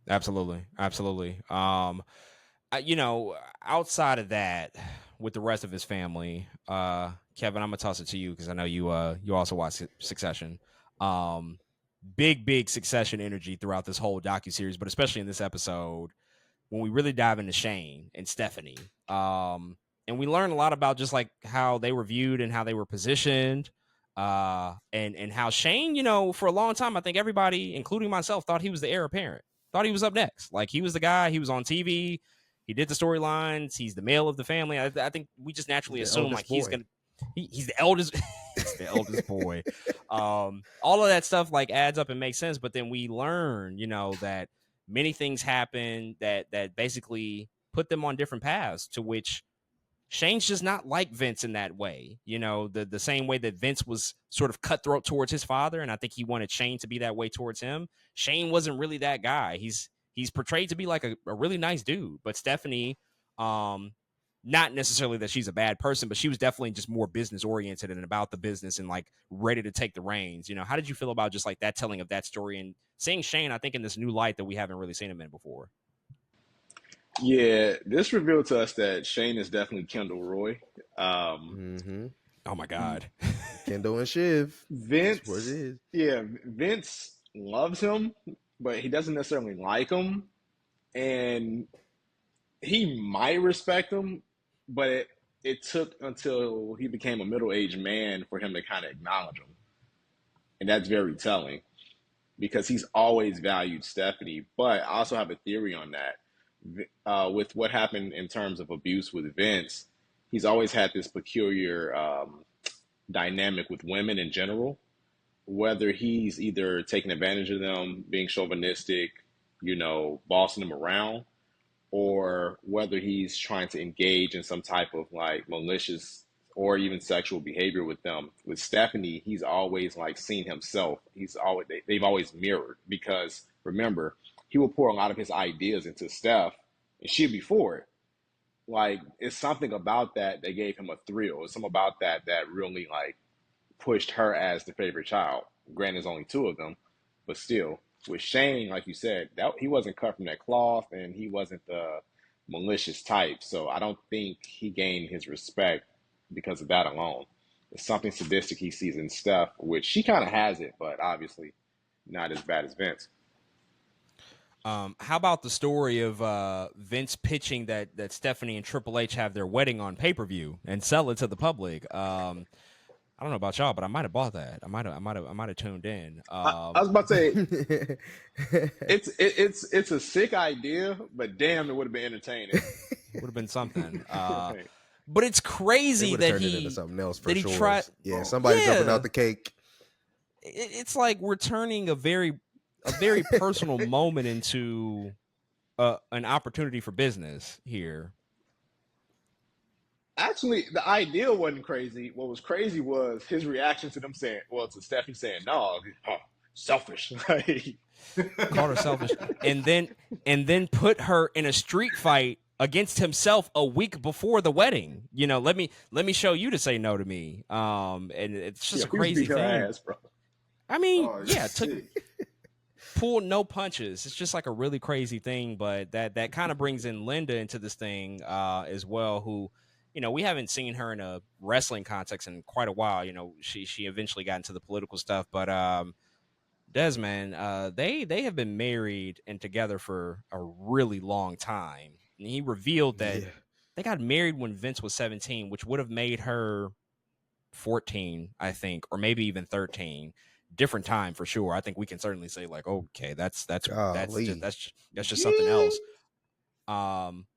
Absolutely. Outside of that, with the rest of his family, Kevin, I'm gonna toss it to you because I know you also watch Succession. Big Succession energy throughout this whole docuseries, but especially in this episode when we really dive into Shane and Stephanie. And we learn a lot about just, like, how they were viewed and how they were positioned. And how Shane, for a long time, I think everybody, including myself, thought he was the heir apparent, thought he was up next. Like, he was the guy, he was on TV, he did the storylines, he's the male of the family. I think we just naturally assume, like, he's the eldest, he's the eldest boy. All of that stuff, like, adds up and makes sense. But then we learn, that many things happen that basically put them on different paths, to which Shane's just not like Vince in that way. The same way that Vince was sort of cutthroat towards his father, and I think he wanted Shane to be that way towards him. Shane wasn't really that guy. He's portrayed to be like a really nice dude. But Stephanie, Not necessarily that she's a bad person, but she was definitely just more business oriented and about the business and like ready to take the reins. How did you feel about just like that telling of that story and seeing Shane, I think, in this new light that we haven't really seen him in before? Yeah, this revealed to us that Shane is definitely Kendall Roy. Mm-hmm. Oh my God. Kendall and Shiv. That's what it Vince, is. yeah, Vince loves him, but he doesn't necessarily like him. And he might respect him, but it took until he became a middle-aged man for him to kind of acknowledge him. And that's very telling because he's always valued Stephanie. But I also have a theory on that. With what happened in terms of abuse with Vince, he's always had this peculiar dynamic with women in general, whether he's either taking advantage of them, being chauvinistic, bossing them around, or whether he's trying to engage in some type of like malicious or even sexual behavior with them. With Stephanie, he's always like seen himself. They've always mirrored because remember, he will pour a lot of his ideas into Steph and she'd be for it. Like it's something about that gave him a thrill. It's something about that really like pushed her as the favorite child. Granted, there's only two of them, but still, with Shane, like you said, that he wasn't cut from that cloth, and he wasn't the malicious type. So I don't think he gained his respect because of that alone. It's something sadistic he sees in Steph, which she kind of has it, but obviously not as bad as Vince. How about the story of Vince pitching that Stephanie and Triple H have their wedding on pay-per-view and sell it to the public? I don't know about y'all, but I might have bought that. I might have tuned in. I was about to say it's a sick idea, but damn, it would have been entertaining. Would have been something. Right. But it's crazy that turned it he into something else for that he sure. tried. Yeah, somebody jumping Yeah. out the cake. It's like we're turning a very personal moment into an opportunity for business here. Actually, the idea wasn't crazy. What was crazy was his reaction to them saying, to Stephanie saying, no, selfish. Called her selfish. And then put her in a street fight against himself a week before the wedding. Let me show you to say no to me. And it's just a crazy thing. Ass, bro. I mean, pull no punches. It's just like a really crazy thing, but that kind of brings in Linda into this thing as well, who we haven't seen her in a wrestling context in quite a while. She eventually got into the political stuff, but Desmond, they have been married and together for a really long time. And he revealed that they got married when Vince was 17, which would have made her 14, I think, or maybe even 13. Different time for sure. I think we can certainly say like, okay, that's just something else.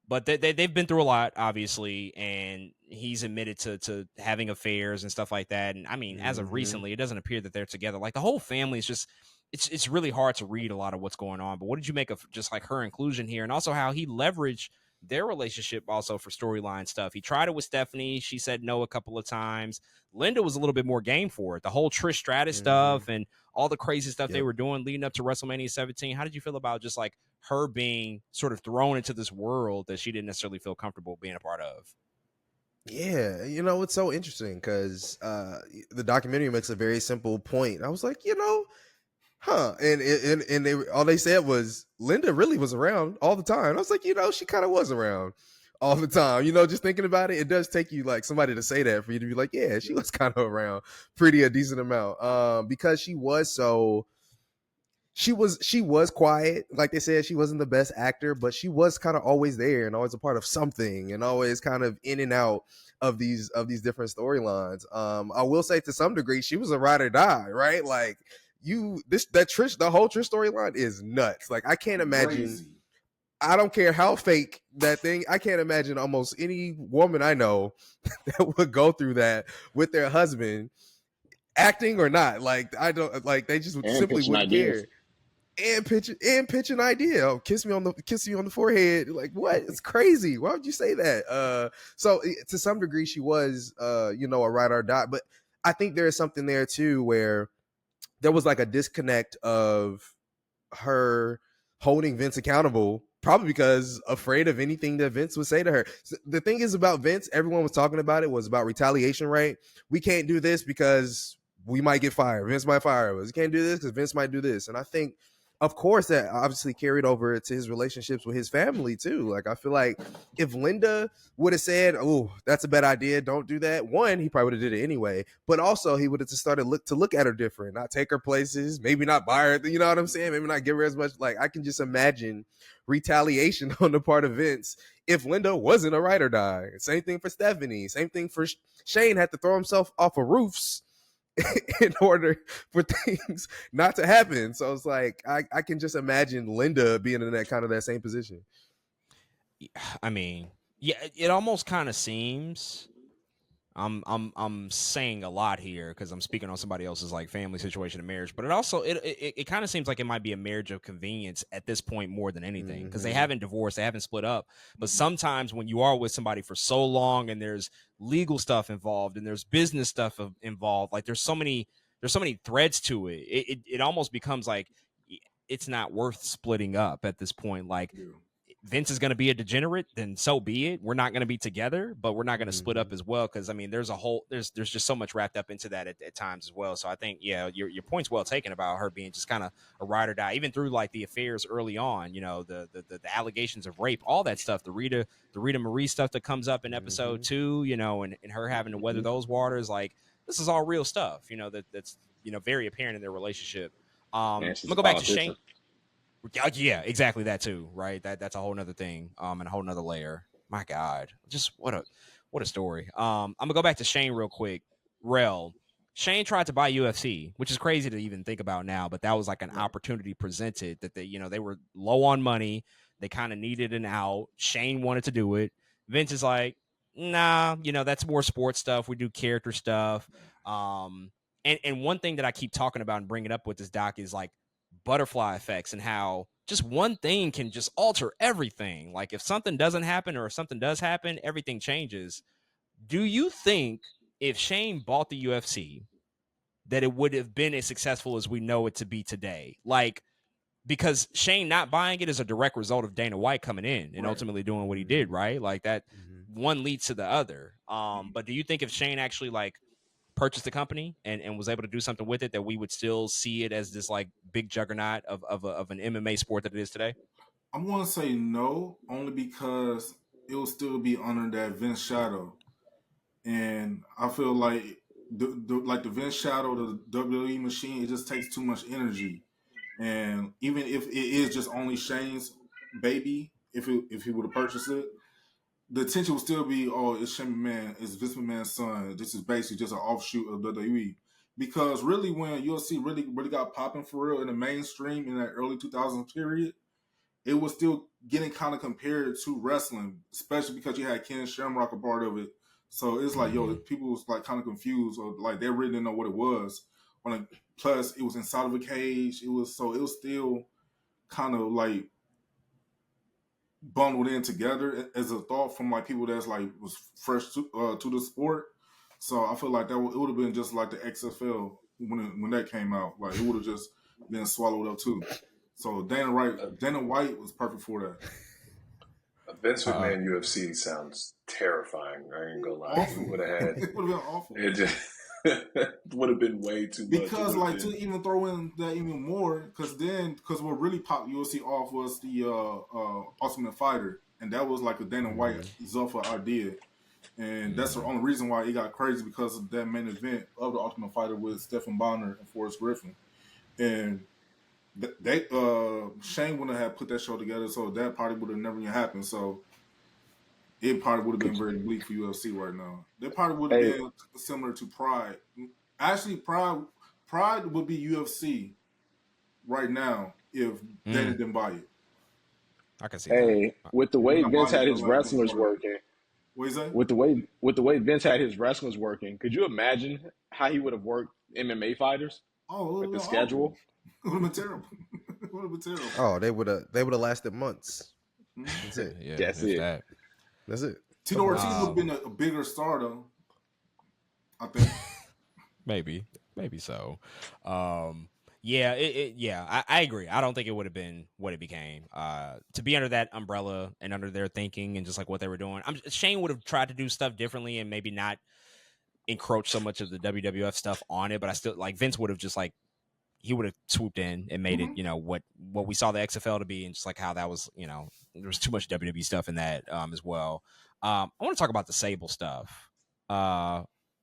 But they've been through a lot, obviously, and he's admitted to having affairs and stuff like that. And I mean, as of recently, it doesn't appear that they're together. Like the whole family is just, it's really hard to read a lot of what's going on. But what did you make of just like her inclusion here, and also how he leveraged their relationship also for storyline stuff? He tried it with Stephanie. She said no a couple of times. Linda was a little bit more game for it. The whole Trish Stratus stuff and all the crazy stuff they were doing leading up to WrestleMania 17. How did you feel about just like her being sort of thrown into this world that she didn't necessarily feel comfortable being a part of? Yeah, it's so interesting because the documentary makes a very simple point. I was like, and all they said was Linda really was around all the time. I was like, she kind of was around all the time. Just thinking about it, it does take you like somebody to say that for you to be like, yeah, she was kind of around a decent amount. Because she was quiet. Like they said, she wasn't the best actor, but she was kind of always there and always a part of something and always kind of in and out of these different storylines. I will say to some degree, she was a ride or die, right? Like the whole Trish storyline is nuts. Like I can't imagine. Crazy. I don't care how fake that thing. I can't imagine almost any woman I know that would go through that with their husband, acting or not. Like I don't like they just simply wouldn't care. And pitch an idea. Oh, kiss you on the forehead. Like what? It's crazy. Why would you say that? So to some degree, she was a ride or die. But I think there is something there too where there was like a disconnect of her holding Vince accountable Probably because afraid of anything that Vince would say to her. So the thing is about Vince, everyone was talking about it, was about retaliation, right? We can't do this because we might get fired. Vince might fire us. We can't do this because Vince might do this. And I think, of course, that obviously carried over to his relationships with his family too. Like, I feel like if Linda would have said, "Oh, that's a bad idea. Don't do that," one, he probably would have did it anyway. But also, he would have just started to look at her different, not take her places, maybe not buy her. You know what I'm saying? Maybe not give her as much. Like, I can just imagine retaliation on the part of Vince if Linda wasn't a ride or die. Same thing for Stephanie. Same thing for Shane. Had to throw himself off of roofs in order for things not to happen. So it's like I can just imagine Linda being in that same position. I mean, yeah, it almost kind of seems. I'm saying a lot here because I'm speaking on somebody else's like family situation and marriage, but it also it kind of seems like it might be a marriage of convenience at this point more than anything because they haven't divorced, they haven't split up. But sometimes when you are with somebody for so long and there's legal stuff involved and there's business stuff involved, like there's so many threads to it. It almost becomes like it's not worth splitting up at this point. Like. Yeah. Vince is going to be a degenerate, then so be it. We're not going to be together, but we're not going to split up as well. Cause I mean, there's just so much wrapped up into that at times as well. So I think, yeah, your point's well taken about her being just kind of a ride or die, even through like the affairs early on, you know, the allegations of rape, all that stuff, the Rita Marie stuff that comes up in episode 2, you know, and her having to weather those waters. Like this is all real stuff, you know, that's, you know, very apparent in their relationship. I'm going to go back to Shane. Yeah, exactly that too, right? That's a whole nother thing, and a whole nother layer. My God, just what a story. I'm gonna go back to Shane real quick. Rell, Shane tried to buy UFC, which is crazy to even think about now, but that was like an opportunity presented that they were low on money, they kind of needed an out. Shane wanted to do it. Vince is like, nah, you know that's more sports stuff. We do character stuff. And one thing that I keep talking about and bringing up with this doc is like butterfly effects and how just one thing can just alter everything. Like if something doesn't happen or if something does happen, everything changes. Do you think if Shane bought the UFC that it would have been as successful as we know it to be today? Like, because Shane not buying it is a direct result of Dana White coming in and ultimately doing what he did, right? Like that one leads to the other. But do you think if Shane actually like purchased the company and was able to do something with it, that we would still see it as this like big juggernaut of an MMA sport that it is today? I'm going to say no, only because it will still be under that Vince shadow. And I feel like the Vince shadow, the WWE machine, it just takes too much energy. And even if it is just only Shane's baby, if he would have purchased it, the attention will still be, oh, it's Shane McMahon, it's Vince McMahon's son. This is basically just an offshoot of WWE. Because really, when UFC really got popping for real in the mainstream in that early 2000s period, it was still getting kind of compared to wrestling, especially because you had Ken Shamrock a part of it. So it's like, yo, people was like kind of confused, or like they really didn't know what it was. Plus, it was inside of a cage. It was still kind of like bundled in together as a thought from like people that's like was fresh to the sport. So I feel like it would have been just like the XFL when that came out. Like it would have just been swallowed up too. So Dana White was perfect for that. Vince McMahon UFC sounds terrifying. I ain't gonna lie. Awful. We would have had it would have been awful. it. Just would have been way too much. Because like to even throw in that even more, because what really popped UFC off was the Ultimate Fighter, and that was like a Dana White Zuffa idea, and that's the only reason why it got crazy, because of that main event of the Ultimate Fighter with Stephen Bonner and Forrest Griffin, and Shane wouldn't have put that show together, so that probably would have never even happened. So it probably would have been very bleak for UFC right now. That probably would have been similar to Pride. Actually, Pride would be UFC right now if Dana didn't buy it. I can see that. With the way Vince had his wrestlers working, what is that? with the way Vince had his wrestlers working, could you imagine how he would have worked MMA fighters with the schedule? It would have been terrible. It would have been terrible. Oh, they would have lasted months. That's it. Yeah, That's it. That's it. Tito Ortiz would have been a bigger star, though, I think. Maybe so. Yeah, I agree. I don't think it would have been what it became. To be under that umbrella and under their thinking and just like what they were doing, Shane would have tried to do stuff differently and maybe not encroach so much of the WWF stuff on it. But I still like Vince would have just like he would have swooped in and made it, Mhm. you know, what we saw the XFL to be, and just like how that was, you know, there was too much WWE stuff in that as well. I want to talk about the Sable stuff.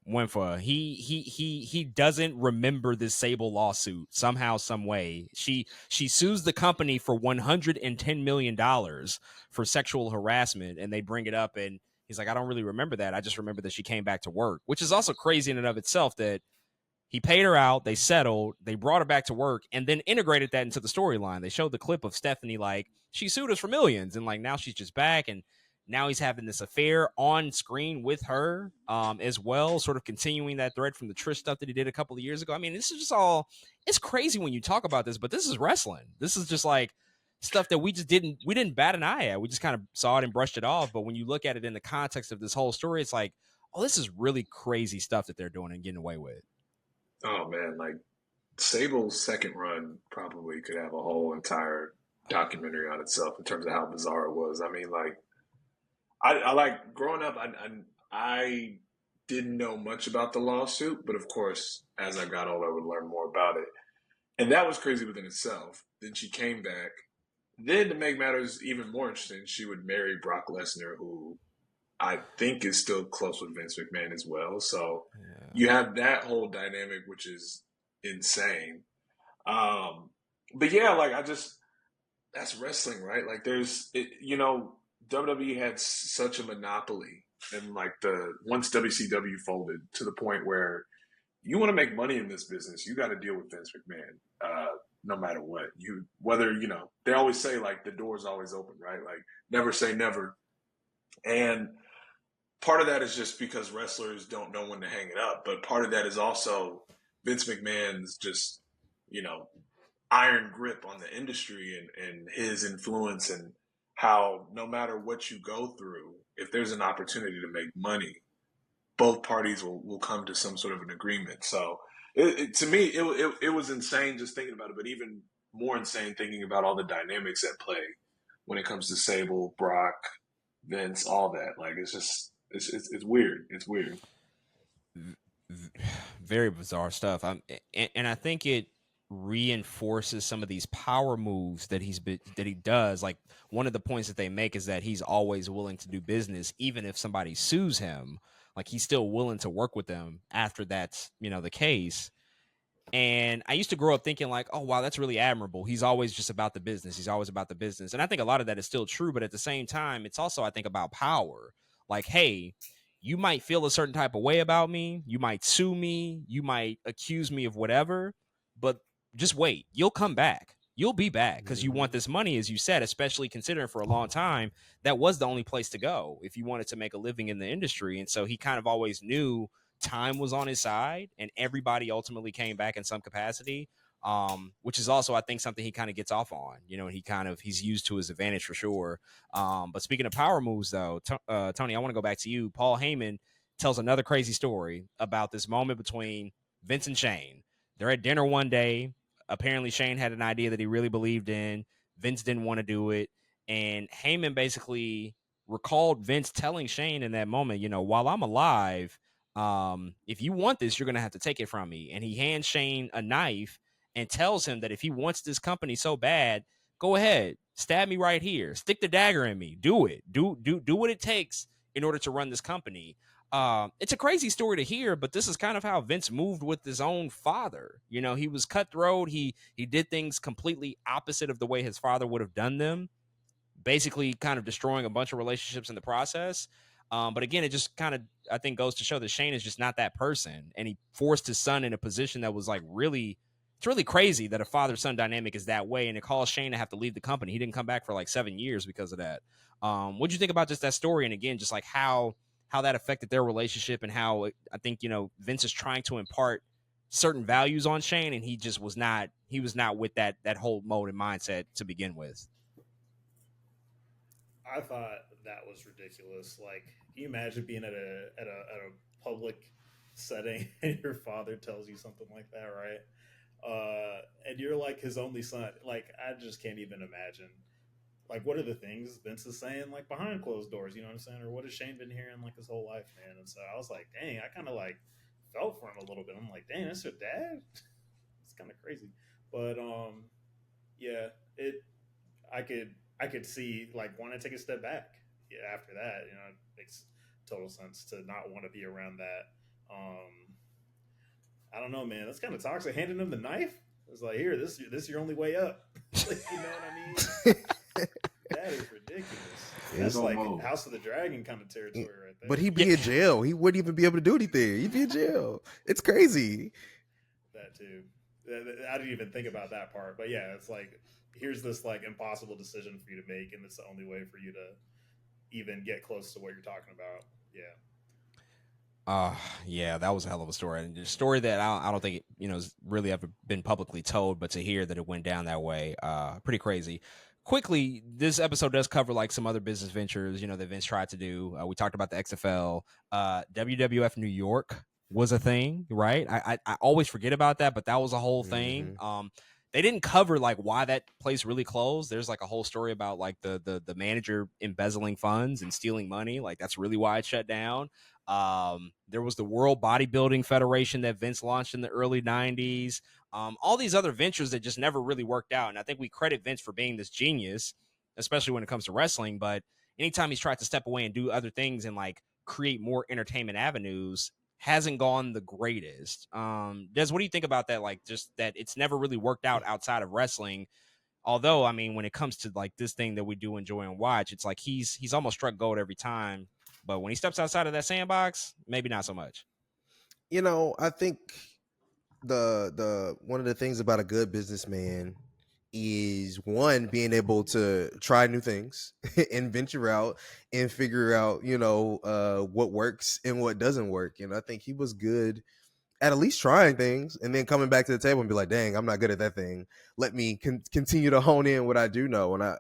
Muenfua, he doesn't remember this Sable lawsuit somehow, some way. She sues the company for $110 million for sexual harassment, and they bring it up, and he's like, I don't really remember that. I just remember that she came back to work, which is also crazy in and of itself that he paid her out, they settled, they brought her back to work, and then integrated that into the storyline. They showed the clip of Stephanie like, she sued us for millions, and like now she's just back, and now he's having this affair on screen with her as well, sort of continuing that thread from the Trish stuff that he did a couple of years ago. I mean, this is just all, it's crazy when you talk about this, but this is wrestling. This is just like stuff that we didn't bat an eye at. We just kind of saw it and brushed it off. But when you look at it in the context of this whole story, it's like, oh, this is really crazy stuff that they're doing and getting away with. Oh man, like Sable's second run probably could have a whole entire documentary on itself in terms of how bizarre it was. I mean, like I like growing up. I didn't know much about the lawsuit, but of course, as I got older, I would learn more about it, and that was crazy within itself. Then she came back. Then to make matters even more interesting, she would marry Brock Lesnar, who I think is still close with Vince McMahon as well. So you have that whole dynamic, which is insane. But yeah, like that's wrestling, right? Like WWE had such a monopoly, and like once WCW folded to the point where you want to make money in this business, you got to deal with Vince McMahon, no matter what. They always say like the door's always open, right? Like never say never, and part of that is just because wrestlers don't know when to hang it up, but part of that is also Vince McMahon's just, you know, iron grip on the industry and his influence, and how no matter what you go through, if there's an opportunity to make money, both parties will come to some sort of an agreement. So to me, it was insane just thinking about it, but even more insane thinking about all the dynamics at play when it comes to Sable, Brock, Vince, all that. Like it's just it's weird. It's weird. Very bizarre stuff. And I think it reinforces some of these power moves that he does. Like one of the points that they make is that he's always willing to do business, even if somebody sues him. Like he's still willing to work with them after that's the case. And I used to grow up thinking like, oh wow, that's really admirable. He's always just about the business. He's always about the business. And I think a lot of that is still true, but at the same time, it's also I think about power. Like, hey, you might feel a certain type of way about me. You might sue me. You might accuse me of whatever, but just wait. You'll come back. You'll be back because you want this money, as you said, especially considering for a long time, that was the only place to go if you wanted to make a living in the industry. And so he kind of always knew time was on his side and everybody ultimately came back in some capacity. Which is also, I think, something he kind of gets off on, he's used to his advantage for sure. But speaking of power moves, though, Tony, I want to go back to you. Paul Heyman tells another crazy story about this moment between Vince and Shane. They're at dinner one day. Apparently, Shane had an idea that he really believed in. Vince didn't want to do it. And Heyman basically recalled Vince telling Shane in that moment, while I'm alive, if you want this, you're going to have to take it from me. And he hands Shane a knife and tells him that if he wants this company so bad, go ahead, stab me right here, stick the dagger in me, do it, do what it takes in order to run this company. It's a crazy story to hear, but this is kind of how Vince moved with his own father. He was cutthroat. He did things completely opposite of the way his father would have done them, basically kind of destroying a bunch of relationships in the process. But again, it just kind of, I think, goes to show that Shane is just not that person. And he forced his son in a position that was like it's really crazy that a father-son dynamic is that way. And it caused Shane to have to leave the company. He didn't come back for like 7 years because of that. What'd you think about just that story? And again, just like how that affected their relationship, and how I think, Vince is trying to impart certain values on Shane, and he was not with that whole mode and mindset to begin with. I thought that was ridiculous. Like, can you imagine being at a public setting and your father tells you something like that, right? and you're like his only son. Like, I just can't even imagine. Like, what are the things Vince is saying, like, behind closed doors? You know what I'm saying? Or what has Shane been hearing, like, his whole life, man? And so I was like, dang, I kind of, like, felt for him a little bit. I'm like, dang, that's your dad? It's kind of crazy. But, yeah, I could see, like, wanting to take a step back after that. You know, it makes total sense to not want to be around that. I don't know, man. That's kind of toxic. Handing him the knife. It's like, here, this is your only way up. Like, you know what I mean? That is ridiculous. That's like House of the Dragon kind of territory right there. But he'd be in jail. He wouldn't even be able to do anything. He'd be in jail. It's crazy. That too. I didn't even think about that part. But yeah, it's like, here's this like impossible decision for you to make, and it's the only way for you to even get close to what you're talking about. Yeah. Yeah, that was a hell of a story, and a story that I don't think it, you know, has really ever been publicly told, but to hear that it went down that way, pretty crazy. Quickly, this episode does cover like some other business ventures, you know, that Vince tried to do. We talked about the XFL, WWF New York was a thing, right? I always forget about that, but that was a whole thing. They didn't cover like why that place really closed. There's like a whole story about like the manager embezzling funds and stealing money. Like that's really why it shut down. There was the World Bodybuilding Federation that Vince launched in the early 90s. All these other ventures that just never really worked out. And I think we credit Vince for being this genius, especially when it comes to wrestling. But anytime he's tried to step away and do other things and like create more entertainment avenues, hasn't gone the greatest. Des, what do you think about that? Like just that it's never really worked out outside of wrestling. Although, I mean, when it comes to like this thing that we do enjoy and watch, it's like he's almost struck gold every time. But when he steps outside of that sandbox, maybe not so much. You know, I think the one of the things about a good businessman is one, being able to try new things and venture out and figure out, you know, what works and what doesn't work. And I think he was good at least trying things and then coming back to the table and be like, dang, I'm not good at that thing. Let me continue to hone in what I do know. And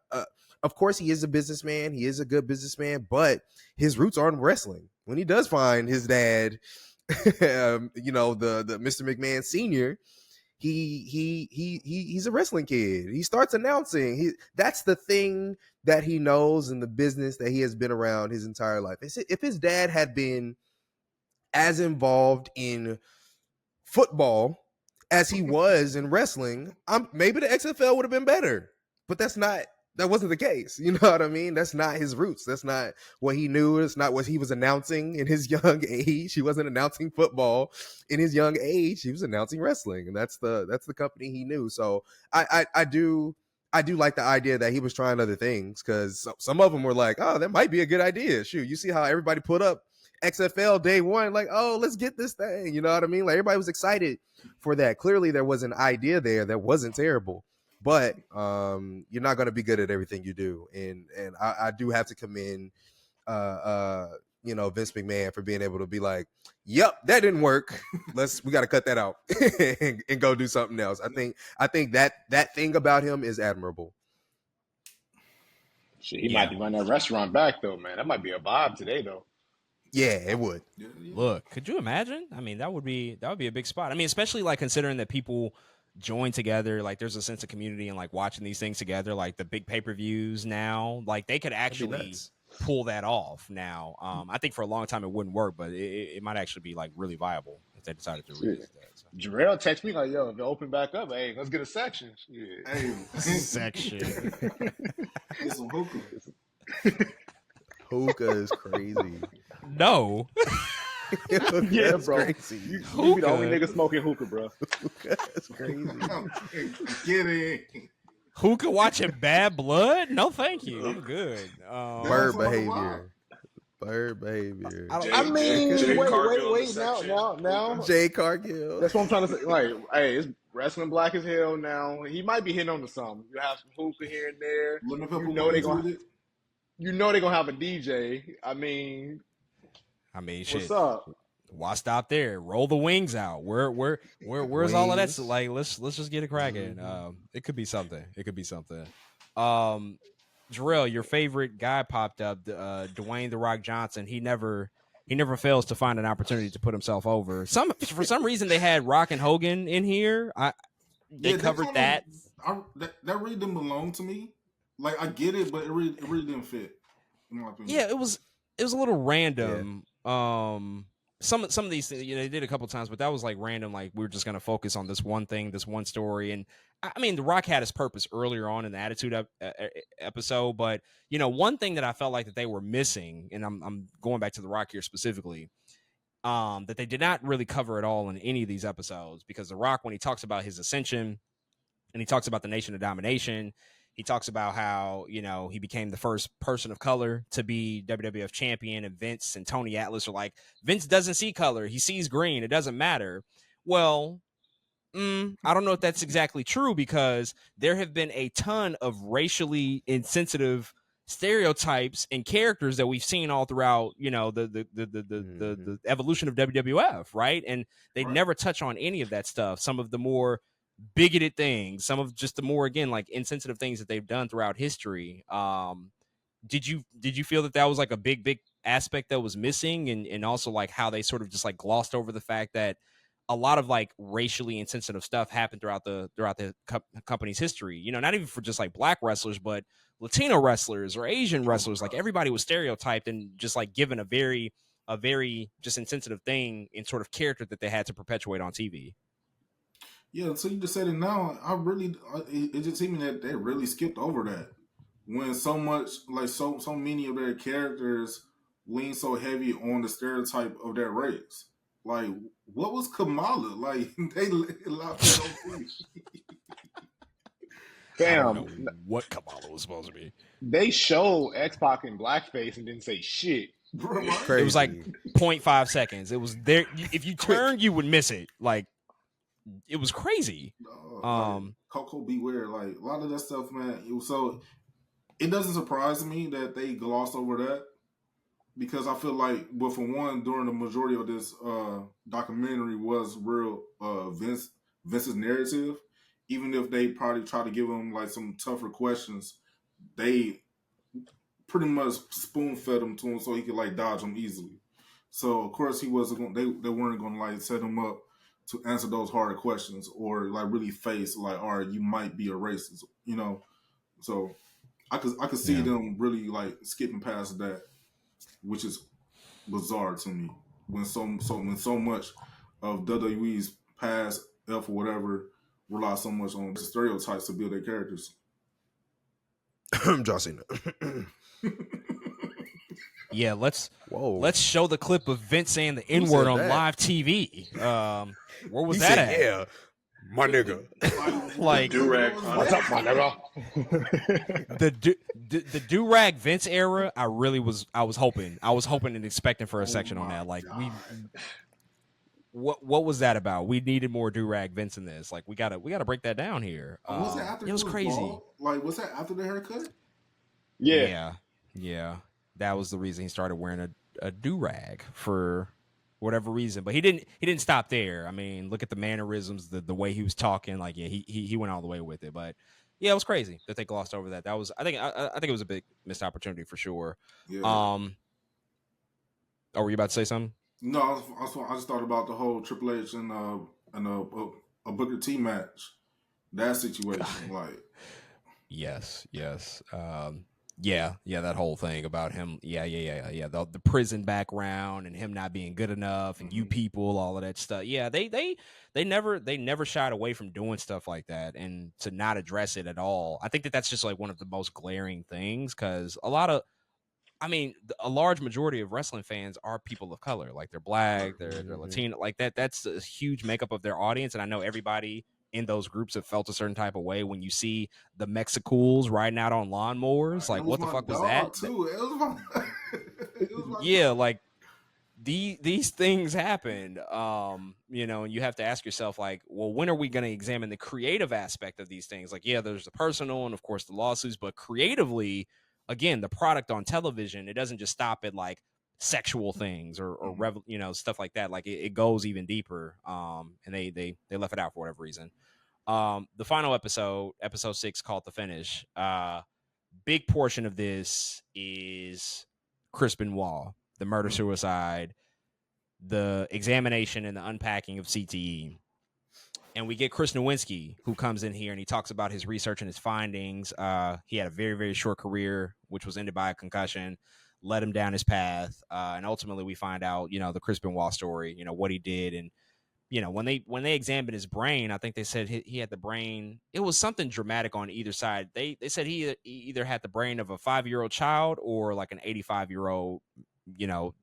of course, he is a businessman. He is a good businessman, but his roots aren't wrestling. When he does find his dad, you know, the Mr. McMahon Sr., he's a wrestling kid. He starts announcing. That's the thing that he knows in the business that he has been around his entire life. If his dad had been as involved in football as he was in wrestling, maybe the XFL would have been better. But that wasn't the case. You know what I mean? That's not his roots. That's not what he knew. It's not what he was announcing in his young age. He wasn't announcing football in his young age. He was announcing wrestling, and that's the company he knew. So I do like the idea that he was trying other things, because some of them were like, oh, that might be a good idea. Shoot, you see how everybody put up XFL day one, like, oh, let's get this thing. You know what I mean? Like everybody was excited for that. Clearly, there was an idea there that wasn't terrible. But you're not going to be good at everything you do, and I do have to commend, you know, Vince McMahon for being able to be like, "Yep, that didn't work. We got to cut that out and go do something else." I think that thing about him is admirable. Shit, he might be running that restaurant back though, man. That might be a vibe today though. Yeah, it would. Yeah. Look, could you imagine? I mean, that would be a big spot. I mean, especially like considering that people join together, like there's a sense of community and like watching these things together, like the big pay-per-views now, like they could actually pull that off now. I think for a long time it wouldn't work, but it might actually be like really viable if they decided to release that. So. Jarrell text me like, yo, if they open back up, hey, let's get a section. Yeah. Hey, Section. get some hookah. Hookah is crazy. No. Yeah, bro. Crazy. You be the only nigga smoking hookah, bro. That's crazy. Get in. Hookah watching Bad Blood? No, thank you. I'm good. Bird behavior. I mean, Jay wait, Cargill now. Jay Cargill. That's what I'm trying to say. Like, hey, it's wrestling black as hell now. He might be hitting on to something. You have some hookah here and there. You know they're gonna have a DJ. I mean, shit. What's up? Why stop there? Roll the wings out. Where's all of that? So, like, let's just get it cracking. It could be something. Jarrell, your favorite guy popped up, Dwayne The Rock Johnson. He never fails to find an opportunity to put himself over. For some reason they had Rock and Hogan in here. they covered that. That really didn't belong to me. Like I get it, but it really didn't fit. In my opinion. Yeah, it was a little random. Some of these things, they did a couple times, but that was like random. Like we were just gonna focus on this one thing, this one story. And I mean, The Rock had his purpose earlier on in the Attitude episode, but one thing that I felt like that they were missing, and I'm going back to The Rock here specifically, that they did not really cover at all in any of these episodes, because The Rock, when he talks about his ascension and he talks about the Nation of Domination, he talks about how, he became the first person of color to be WWF champion, and Vince and Tony Atlas are like, Vince doesn't see color. He sees green. It doesn't matter. Well, I don't know if that's exactly true, because there have been a ton of racially insensitive stereotypes and characters that we've seen all throughout, the evolution of WWF, right? And they never touch on any of that stuff. Some of the more bigoted things, some of just the more, again, like insensitive things that they've done throughout history. Did you feel that was like a big aspect that was missing, and also like how they sort of just like glossed over the fact that a lot of like racially insensitive stuff happened throughout the company's history, not even for just like black wrestlers, but Latino wrestlers or Asian wrestlers. Like everybody was stereotyped and just like given a very just insensitive thing in sort of character that they had to perpetuate on TV. Yeah, so you just said it now. It just seemed that they really skipped over that, when so much, like so many of their characters lean so heavy on the stereotype of their race. Like, what was Kamala? Like, they allowed that on I don't know what Kamala was supposed to be. They showed X-Pac in blackface and didn't say shit. It was like 0.5 seconds. It was there. If you turn, you would miss it. Like, it was crazy. Coco Beware, like a lot of that stuff, man. It doesn't surprise me that they glossed over that, because I feel like, well, for one, during the majority of this documentary was real Vince's narrative. Even if they probably try to give him like some tougher questions, they pretty much spoon fed him to him so he could like dodge them easily. So of course he wasn't. They weren't going to like set him up to answer those harder questions, or like really face like, all right, you might be a racist, So I could see them really like skipping past that, which is bizarre to me. When so much of WWE's past F or whatever rely so much on stereotypes to build their characters. John Cena. Yeah, let's show the clip of Vince saying the N-word on live TV. Where was that at? Yeah, my nigga. Like, what's up, my nigga? the do-rag Vince era, I was hoping and expecting for a section on that. Like, what was that about? We needed more do-rag Vince in this. Like, we gotta break that down here. Was that after it was crazy. Ball? Like, was that after the haircut? Yeah. That was the reason he started wearing a do-rag for whatever reason. But he didn't stop there. I mean, look at the mannerisms, the way he was talking. Like, yeah, he went all the way with it. But yeah, it was crazy that they glossed over that. That was, I think it was a big missed opportunity for sure. Yeah. Were you about to say something? No, I just thought about the whole Triple H and a Booker T match. That situation, like. Yes. Yeah, that whole thing about him. Yeah. The prison background and him not being good enough, and you people, all of that stuff. Yeah, they never shied away from doing stuff like that, and to not address it at all. I think that's just like one of the most glaring things, because a large majority of wrestling fans are people of color. Like, they're black, they're Latino, like that. That's a huge makeup of their audience, and I know everybody in those groups have felt a certain type of way when you see the Mexicools riding out on lawnmowers. Like, what the fuck was that? Too. It was yeah, dog. Like, these things happen. And you have to ask yourself, like, well, when are we going to examine the creative aspect of these things? Like, yeah, there's the personal and of course the lawsuits, but creatively, again, the product on television, it doesn't just stop at like sexual things or stuff like that. Like, it goes even deeper. And they left it out for whatever reason. The final episode 6, called The Finish. Big portion of this is Chris Benoit, the murder-suicide, the examination and the unpacking of CTE. And we get Chris Nowinski, who comes in here and he talks about his research and his findings. He had a very, very short career, which was ended by a concussion, led him down his path. And ultimately we find out, the Chris Benoit story, what he did. And, when they examined his brain, I think they said he had the brain. It was something dramatic on either side. They said he either had the brain of a 5-year-old child or like an 85-year-old,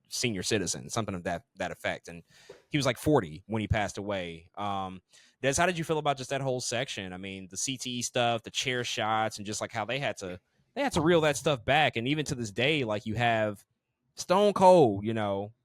senior citizen, something of that effect. And he was like 40 when he passed away. Des, how did you feel about just that whole section? I mean, the CTE stuff, the chair shots, and just like how they had to reel that stuff back. And even to this day, like you have Stone Cold,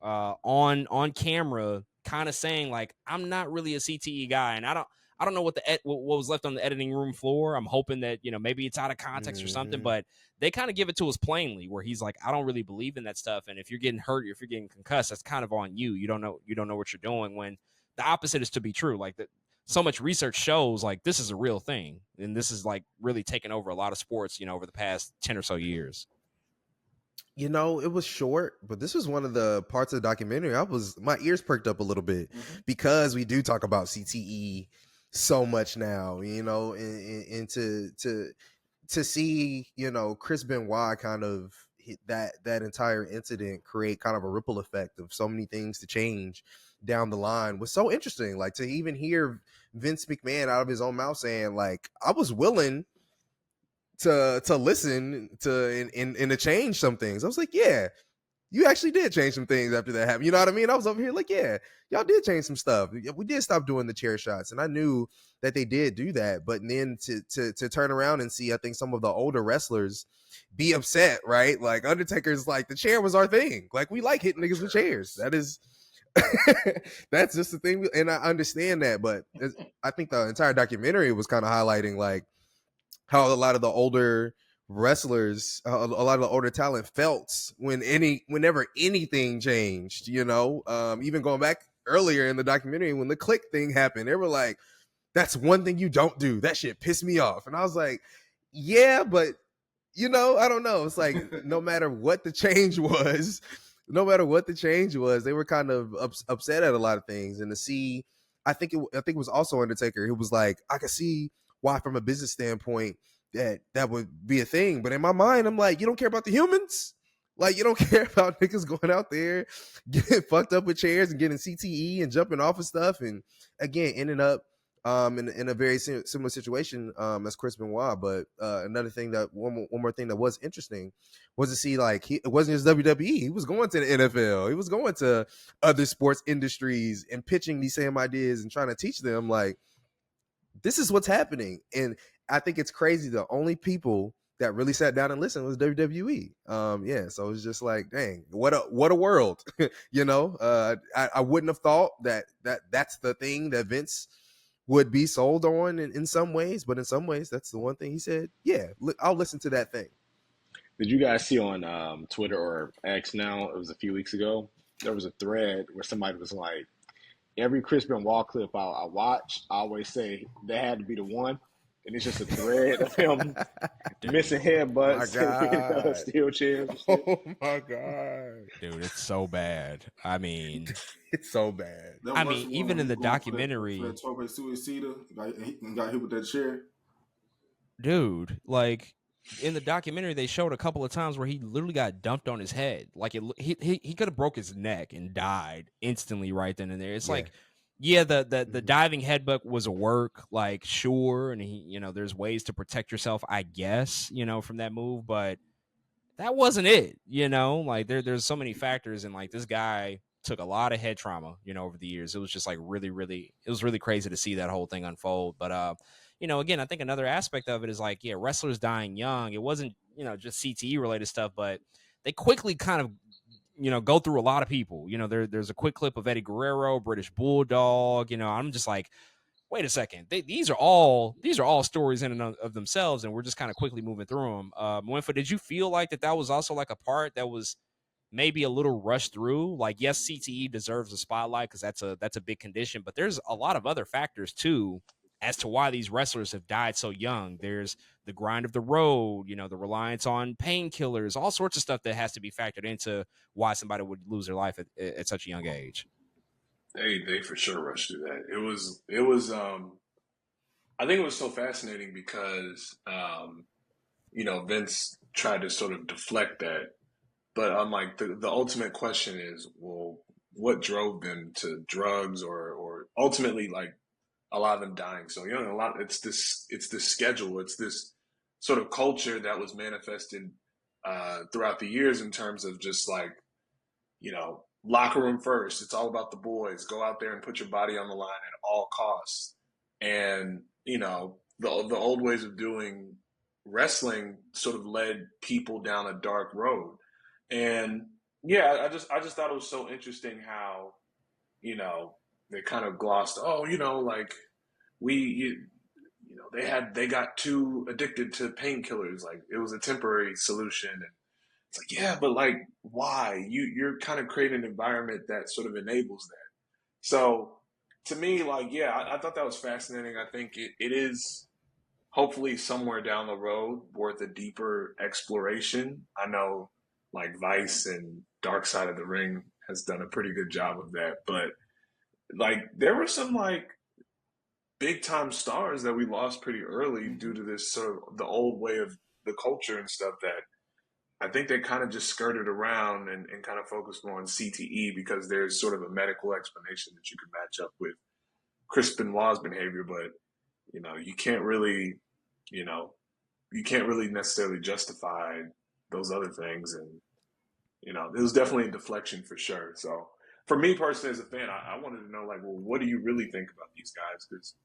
on camera, kind of saying like, I'm not really a CTE guy, and I don't know what what was left on the editing room floor. I'm hoping that maybe it's out of context or something, but they kind of give it to us plainly, where he's like, I don't really believe in that stuff, and if you're getting hurt, if you're getting concussed, that's kind of on you. You don't know what you're doing. When the opposite is to be true, like that. So much research shows like this is a real thing, and this is like really taken over a lot of sports, over the past 10 or so years. It was short, but this was one of the parts of the documentary. My ears perked up a little bit because we do talk about CTE so much now, and to see, Chris Benoit kind of hit that entire incident create kind of a ripple effect of so many things to change down the line was so interesting. Like to even hear Vince McMahon out of his own mouth saying like, I was willing to listen to and to change some things. I was like, yeah, you actually did change some things after that happened. You know what I mean? I was over here like, yeah, y'all did change some stuff. We did stop doing the chair shots, and I knew that they did do that. But then to turn around and see, I think some of the older wrestlers be upset, right? Like Undertaker's like, the chair was our thing. Like we like hitting niggas with chairs. That is, that's just the thing. And I understand that, but I think the entire documentary was kind of highlighting like how a lot of the older wrestlers, a lot of the older talent felt whenever anything changed, even going back earlier in the documentary when the click thing happened, they were like, that's one thing you don't do. That shit pissed me off. And I was like, yeah, but I don't know. It's like, no matter what the change was, they were kind of upset at a lot of things. And to see, I think it was also Undertaker who was like, I could see why from a business standpoint that would be a thing. But in my mind, I'm like, you don't care about the humans? Like, you don't care about niggas going out there getting fucked up with chairs and getting CTE and jumping off of stuff. And again, ending up in a very similar situation as Chris Benoit. But another thing one more thing that was interesting was to see like it wasn't just WWE. He was going to the NFL. He was going to other sports industries and pitching these same ideas and trying to teach them like, this is what's happening. And I think it's crazy. The only people that really sat down and listened was WWE. So it's just like, dang, what a world. I wouldn't have thought that's the thing that Vince would be sold on in some ways, but in some ways that's the one thing he said, yeah, I'll listen to that thing. Did you guys see on Twitter or X now, it was a few weeks ago, there was a thread where somebody was like, every Chris Benoit clip I watch, I always say that had to be the one. And it's just a thread of him missing headbutts and steel chairs. Oh my God. Dude, it's so bad. I mean, it's so bad. I mean, even in the documentary. Got hit with that chair. Dude, like in the documentary, they showed a couple of times where he literally got dumped on his head. Like he could have broke his neck and died instantly right then and there. It's like, yeah, the diving headbutt was a work, like sure, and he, there's ways to protect yourself, I guess, from that move, but that wasn't it, like there's so many factors, and like this guy took a lot of head trauma, over the years. It was just like really, really, it was really crazy to see that whole thing unfold. But again, I think another aspect of it is like, yeah, wrestlers dying young. It wasn't, just CTE related stuff, but they quickly kind of, go through a lot of people. There's a quick clip of Eddie Guerrero, British Bulldog. I'm just like, wait a second. These are all stories in and of themselves, and we're just kind of quickly moving through them. Muenfua, did you feel like that was also like a part that was maybe a little rushed through? Like, yes, CTE deserves a spotlight because that's a big condition, but there's a lot of other factors too as to why these wrestlers have died so young. There's the grind of the road, the reliance on painkillers, all sorts of stuff that has to be factored into why somebody would lose their life at such a young age. They for sure rushed through that. It was I think it was so fascinating because Vince tried to sort of deflect that, but I'm like the ultimate question is, well, what drove them to drugs or ultimately like a lot of them dying so young. A lot it's this schedule, it's this sort of culture that was manifested throughout the years in terms of just like locker room first. It's all about the boys. Go out there and put your body on the line at all costs. And the old ways of doing wrestling sort of led people down a dark road. And yeah, I just thought it was so interesting how they kind of glossed. Oh, like we they got too addicted to painkillers. Like it was a temporary solution. And it's like, yeah, but like, why? You're kind of creating an environment that sort of enables that. So to me, like, yeah, I thought that was fascinating. I think it is hopefully somewhere down the road worth a deeper exploration. I know like Vice and Dark Side of the Ring has done a pretty good job of that, but like there were some like big time stars that we lost pretty early due to this sort of the old way of the culture and stuff that I think they kind of just skirted around and kind of focused more on CTE because there's sort of a medical explanation that you can match up with Chris Benoit's behavior, but you can't really, you can't really necessarily justify those other things, and it was definitely a deflection for sure. So for me personally as a fan, I wanted to know like, well, what do you really think about these guys? Because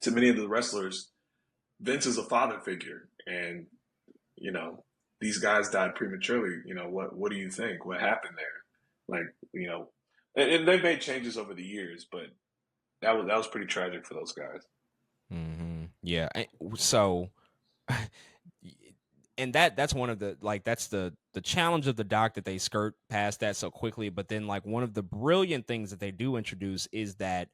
to many of the wrestlers, Vince is a father figure, and these guys died prematurely. What do you think? What happened there? Like, and they've made changes over the years, but that was pretty tragic for those guys. Yeah. So, and that's one of the like that's the challenge of the doc that they skirt past that so quickly. But then like one of the brilliant things that they do introduce is that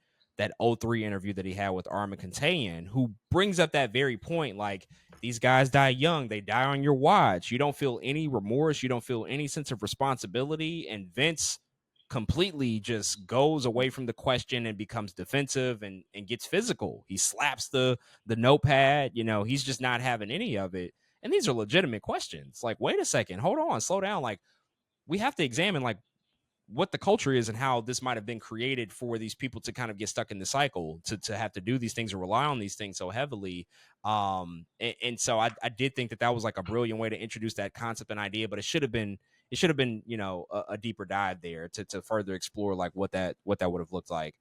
'03 interview that he had with Armin Kantayan, who brings up that very point. Like these guys die young, they die on your watch. You don't feel any remorse, you don't feel any sense of responsibility, and Vince completely just goes away from the question and becomes defensive and gets physical. He slaps the notepad. He's just not having any of it. And these are legitimate questions. Like, wait a second, hold on, slow down. Like, we have to examine like what the culture is and how this might have been created for these people to kind of get stuck in the cycle, to have to do these things or rely on these things so heavily. And so I did think that was like a brilliant way to introduce that concept and idea, but it should have been a deeper dive there to further explore like what that would have looked like.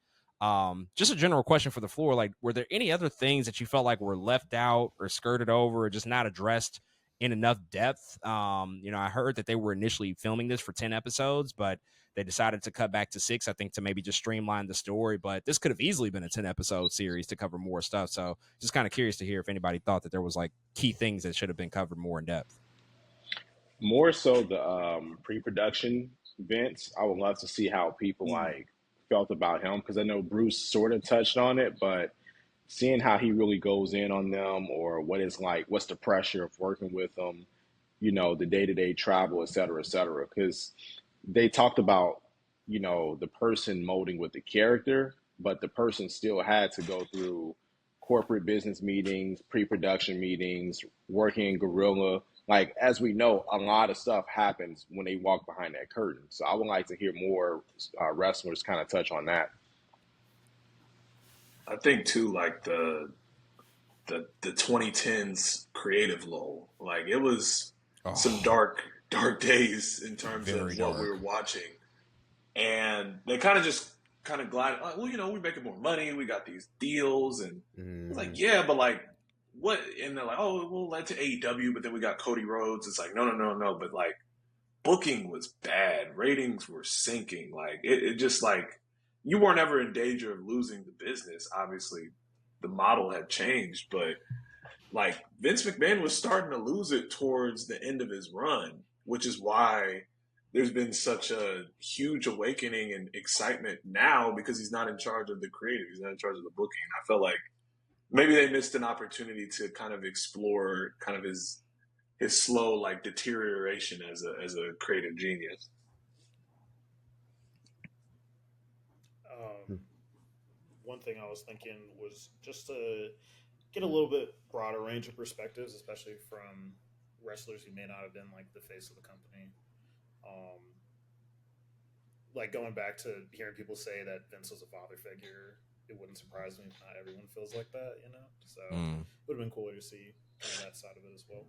Just a general question for the floor. Like, were there any other things that you felt like were left out or skirted over or just not addressed in enough depth? I heard that they were initially filming this for 10 episodes, but they decided to cut back to 6, I think, to maybe just streamline the story. But this could have easily been a 10-episode series to cover more stuff. So just kind of curious to hear if anybody thought that there was like key things that should have been covered more in depth. More so the pre-production Vince. I would love to see how people like felt about him, because I know Bruce sort of touched on it, but seeing how he really goes in on them, or what it's like, what's the pressure of working with them, the day-to-day travel, et cetera, because they talked about, the person molding with the character, but the person still had to go through corporate business meetings, pre-production meetings, working in guerrilla. Like, as we know, a lot of stuff happens when they walk behind that curtain. So I would like to hear more wrestlers kind of touch on that. I think too, like the 2010s creative lull. Like it was some dark days in terms of what we were watching, and they kind of just glide. Like, well, we're making more money. We got these deals, and it's like, yeah, but like what? And they're like, oh, we'll let to AEW, but then we got Cody Rhodes. It's like, no. But like booking was bad. Ratings were sinking. Like it just like you weren't ever in danger of losing the business. Obviously, the model had changed, but like Vince McMahon was starting to lose it towards the end of his run, which is why there's been such a huge awakening and excitement now, because he's not in charge of the creative. He's not in charge of the booking. I felt like maybe they missed an opportunity to kind of explore kind of his slow like deterioration as a creative genius. One thing I was thinking was just to get a little bit broader range of perspectives, especially from wrestlers who may not have been like the face of the company. Um, like going back to hearing people say that Vince was a father figure, it wouldn't surprise me if not everyone feels like that, you know? So it would have been cooler to see kind of that side of it as well.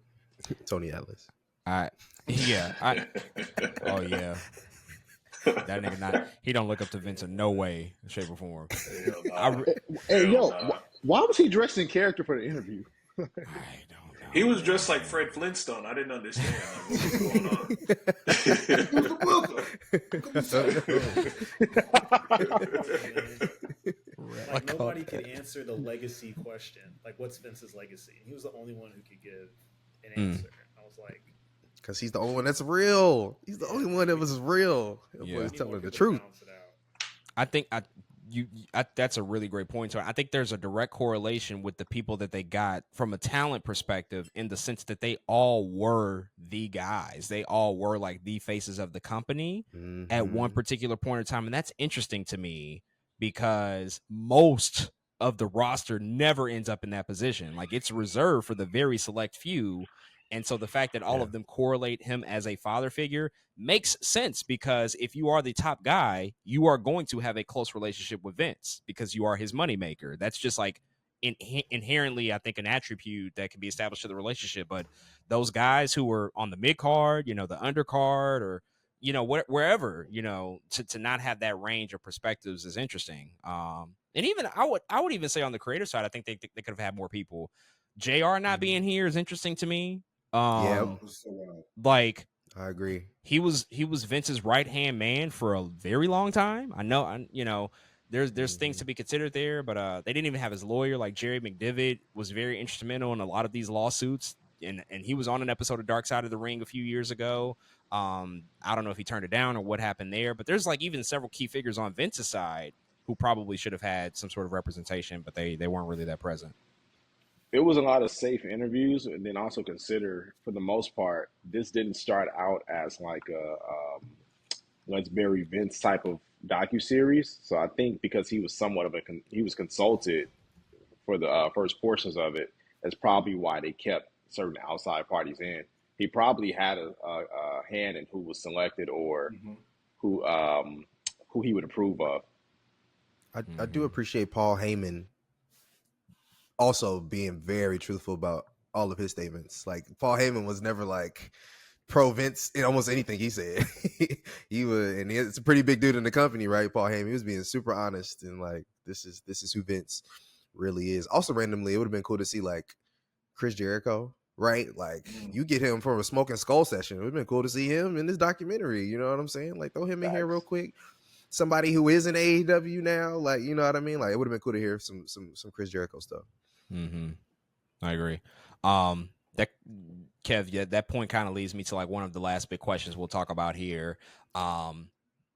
Tony Atlas. Oh yeah. That nigga he don't look up to Vince in no way, shape, or form. Why was he dressed in character for the interview? I don't know. He was dressed like Fred Flintstone. I didn't understand what was going on. Like nobody could answer the legacy question. Like, what's Vince's legacy? And he was the only one who could give an answer. I was like, because he's the only one that's real. He's the only one that was real. He's telling the truth. I think that's a really great point. So I think there's a direct correlation with the people that they got from a talent perspective, in the sense that they all were the guys. They all were like the faces of the company at one particular point in time. And that's interesting to me, because most of the roster never ends up in that position. Like, it's reserved for the very select few. And so the fact that all of them correlate him as a father figure makes sense, because if you are the top guy, you are going to have a close relationship with Vince because you are his moneymaker. That's just like inherently, I think, an attribute that can be established to the relationship. But those guys who were on the mid card, the undercard, or, wherever, to not have that range of perspectives is interesting. And even I would even say on the creative side, I think they could have had more people. JR not being here is interesting to me. Like, I agree. He was Vince's right hand man for a very long time. I know, there's things to be considered there, but they didn't even have his lawyer. Like, Jerry McDivitt was very instrumental in a lot of these lawsuits, and he was on an episode of Dark Side of the Ring a few years ago. I don't know if he turned it down or what happened there, but there's like even several key figures on Vince's side who probably should have had some sort of representation, but they weren't really that present. It was a lot of safe interviews, and then also consider, for the most part, this didn't start out as like a Let's Bury Vince type of docuseries. So I think because he was somewhat of he was consulted for the first portions of it, that's probably why they kept certain outside parties in. He probably had a hand in who was selected, or who he would approve of. I do appreciate Paul Heyman also being very truthful about all of his statements. Like, Paul Heyman was never like pro Vince in almost anything he said. He was, and it's a pretty big dude in the company, right? Paul Heyman, he was being super honest, and like, this is who Vince really is. Also, randomly, it would have been cool to see like Chris Jericho, right? Like, you get him from a Smoking Skull session. It would have been cool to see him in this documentary. You know what I'm saying? Like, throw him in here real quick. Somebody who is in AEW now, like, you know what I mean? Like, it would have been cool to hear some Chris Jericho stuff. I agree. That Kev, that point kind of leads me to like one of the last big questions we'll talk about here. A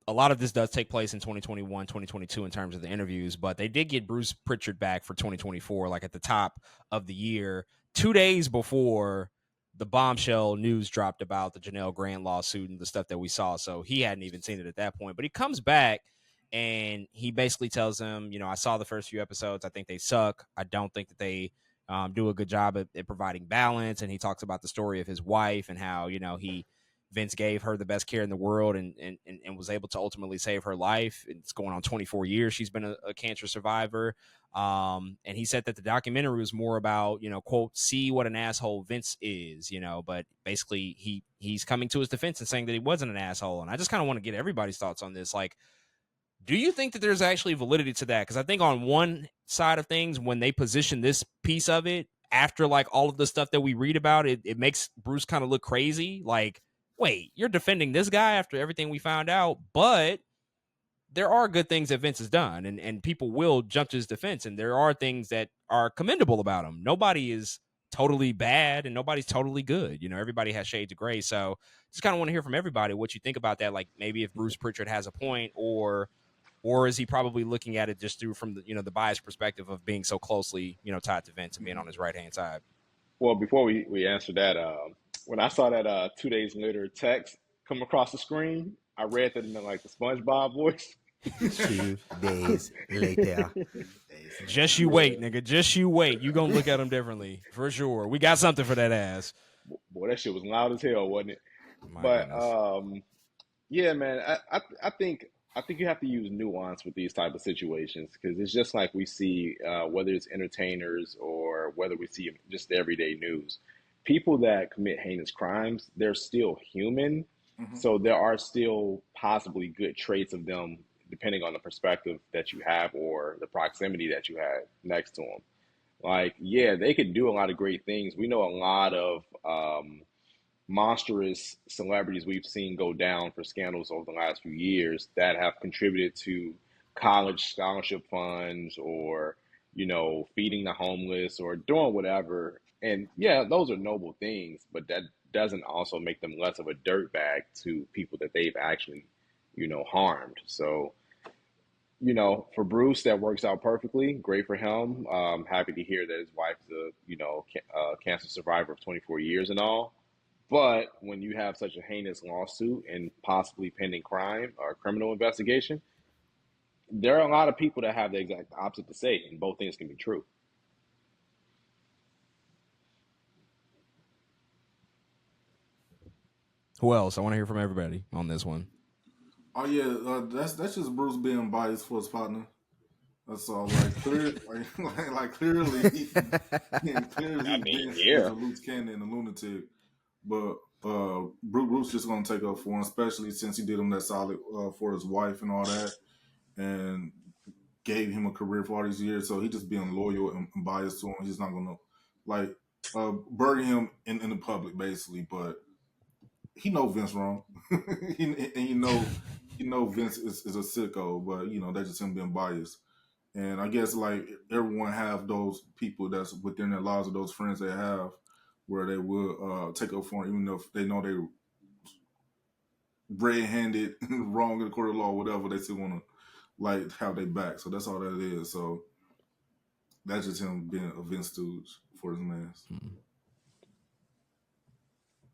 lot of this does take place in 2021, 2022 in terms of the interviews, but they did get Bruce Pritchard back for 2024, like at the top of the year, 2 days before the bombshell news dropped about the Janelle Grant lawsuit and the stuff that we saw. So he hadn't even seen it at that point, but he comes back and he basically tells them, I saw the first few episodes. I think they suck. I don't think that they do a good job at providing balance. And he talks about the story of his wife and how, Vince gave her the best care in the world and was able to ultimately save her life. It's going on 24 years. She's been a cancer survivor. And he said that the documentary was more about, quote, see what an asshole Vince is, but basically he's coming to his defense and saying that he wasn't an asshole. And I just kind of want to get everybody's thoughts on this. Like, do you think that there's actually validity to that? Because I think on one side of things, when they position this piece of it after like all of the stuff that we read about, it makes Bruce kind of look crazy. Like, wait, you're defending this guy after everything we found out, but there are good things that Vince has done, and people will jump to his defense, and there are things that are commendable about him. Nobody is totally bad, and nobody's totally good. Everybody has shades of gray. So just kind of want to hear from everybody what you think about that. Like, maybe if Bruce Pritchard has a point, or is he probably looking at it just through from the the biased perspective of being so closely tied to Vince and being on his right hand side? Well, before we answer that, when I saw that 2 days later text come across the screen, I read that in like the SpongeBob voice. 2 days later. Just you wait, nigga. Just you wait. You gonna look at him differently for sure. We got something for that ass. Boy, that shit was loud as hell, wasn't it? My But goodness. yeah, man, I think you have to use nuance with these type of situations because it's just like we see whether it's entertainers or whether we see just the everyday news. People that commit heinous crimes, they're still human, Hmm. so there are still possibly good traits of them depending on the perspective that you have or the proximity that you have next to them. Like, yeah, they could do a lot of great things. We know a lot of monstrous celebrities we've seen go down for scandals over the last few years that have contributed to college scholarship funds or, feeding the homeless or doing whatever. And yeah, those are noble things, but that doesn't also make them less of a dirtbag to people that they've actually, harmed. So, for Bruce, that works out perfectly. Great for him. Happy to hear that his wife is a, cancer survivor of 24 years and all. But when you have such a heinous lawsuit and possibly pending crime or criminal investigation, there are a lot of people that have the exact opposite to say, and both things can be true. Who else? I want to hear from everybody on this one. Oh yeah, that's just Bruce being biased for his partner. That's all. Like clear, like clearly, I clearly, mean, Vince is yeah. a loose cannon and a lunatic. But Bruce just gonna take up for him, especially since he did him that solid for his wife and all that, and gave him a career for all these years. So he just being loyal and biased to him. He's not gonna like bury him in the public, basically. But he know Vince wrong, and Vince is a sicko. But that's just him being biased. And I guess like everyone have those people that's within their lives or those friends they have where they will take up for them, even if they know they red-handed, wrong in the court of law, whatever. They still want to like have their back. So that's all that is. So that's just him being a Vince stooge for his mans.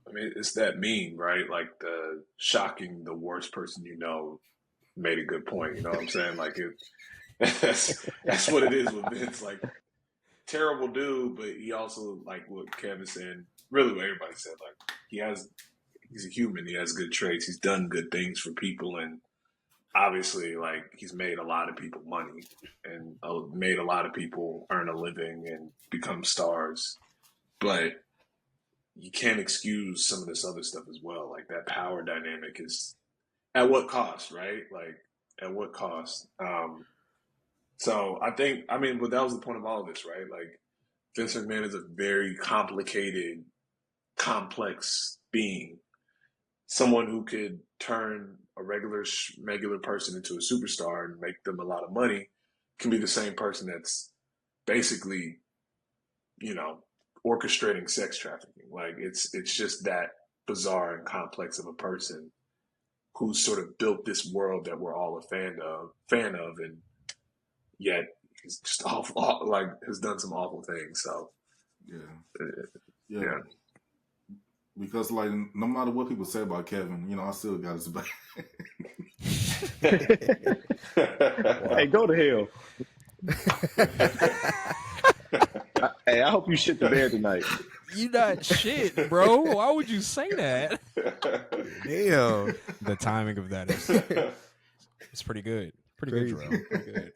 I mean, it's that meme, right? Like the shocking the worst person you know made a good point. You know what I'm saying? Like that's what it is with Vince. Like terrible dude, but he also like what Kevin said. Really, what everybody said. Like he's a human. He has good traits. He's done good things for people, and obviously, like he's made a lot of people money and made a lot of people earn a living and become stars. But you can't excuse some of this other stuff as well. Like that power dynamic is at what cost, right? Like at what cost? So I mean, but that was the point of all of this, right? Like Vince McMahon is a very complicated, complex being. Someone who could turn a regular person into a superstar and make them a lot of money can be the same person that's basically, you know, orchestrating sex trafficking. Like it's just that bizarre and complex of a person who's sort of built this world that we're all a fan of, and yet he's just awful, like has done some awful things. So Yeah, uh, yeah. yeah. Because like no matter what people say about Kevin, I still got his back. Hey, go to hell. Hey, I hope you shit the bed tonight. You not shit, bro. Why would you say that? Damn. The timing of that is it's pretty good. Pretty good, Rell. Pretty good.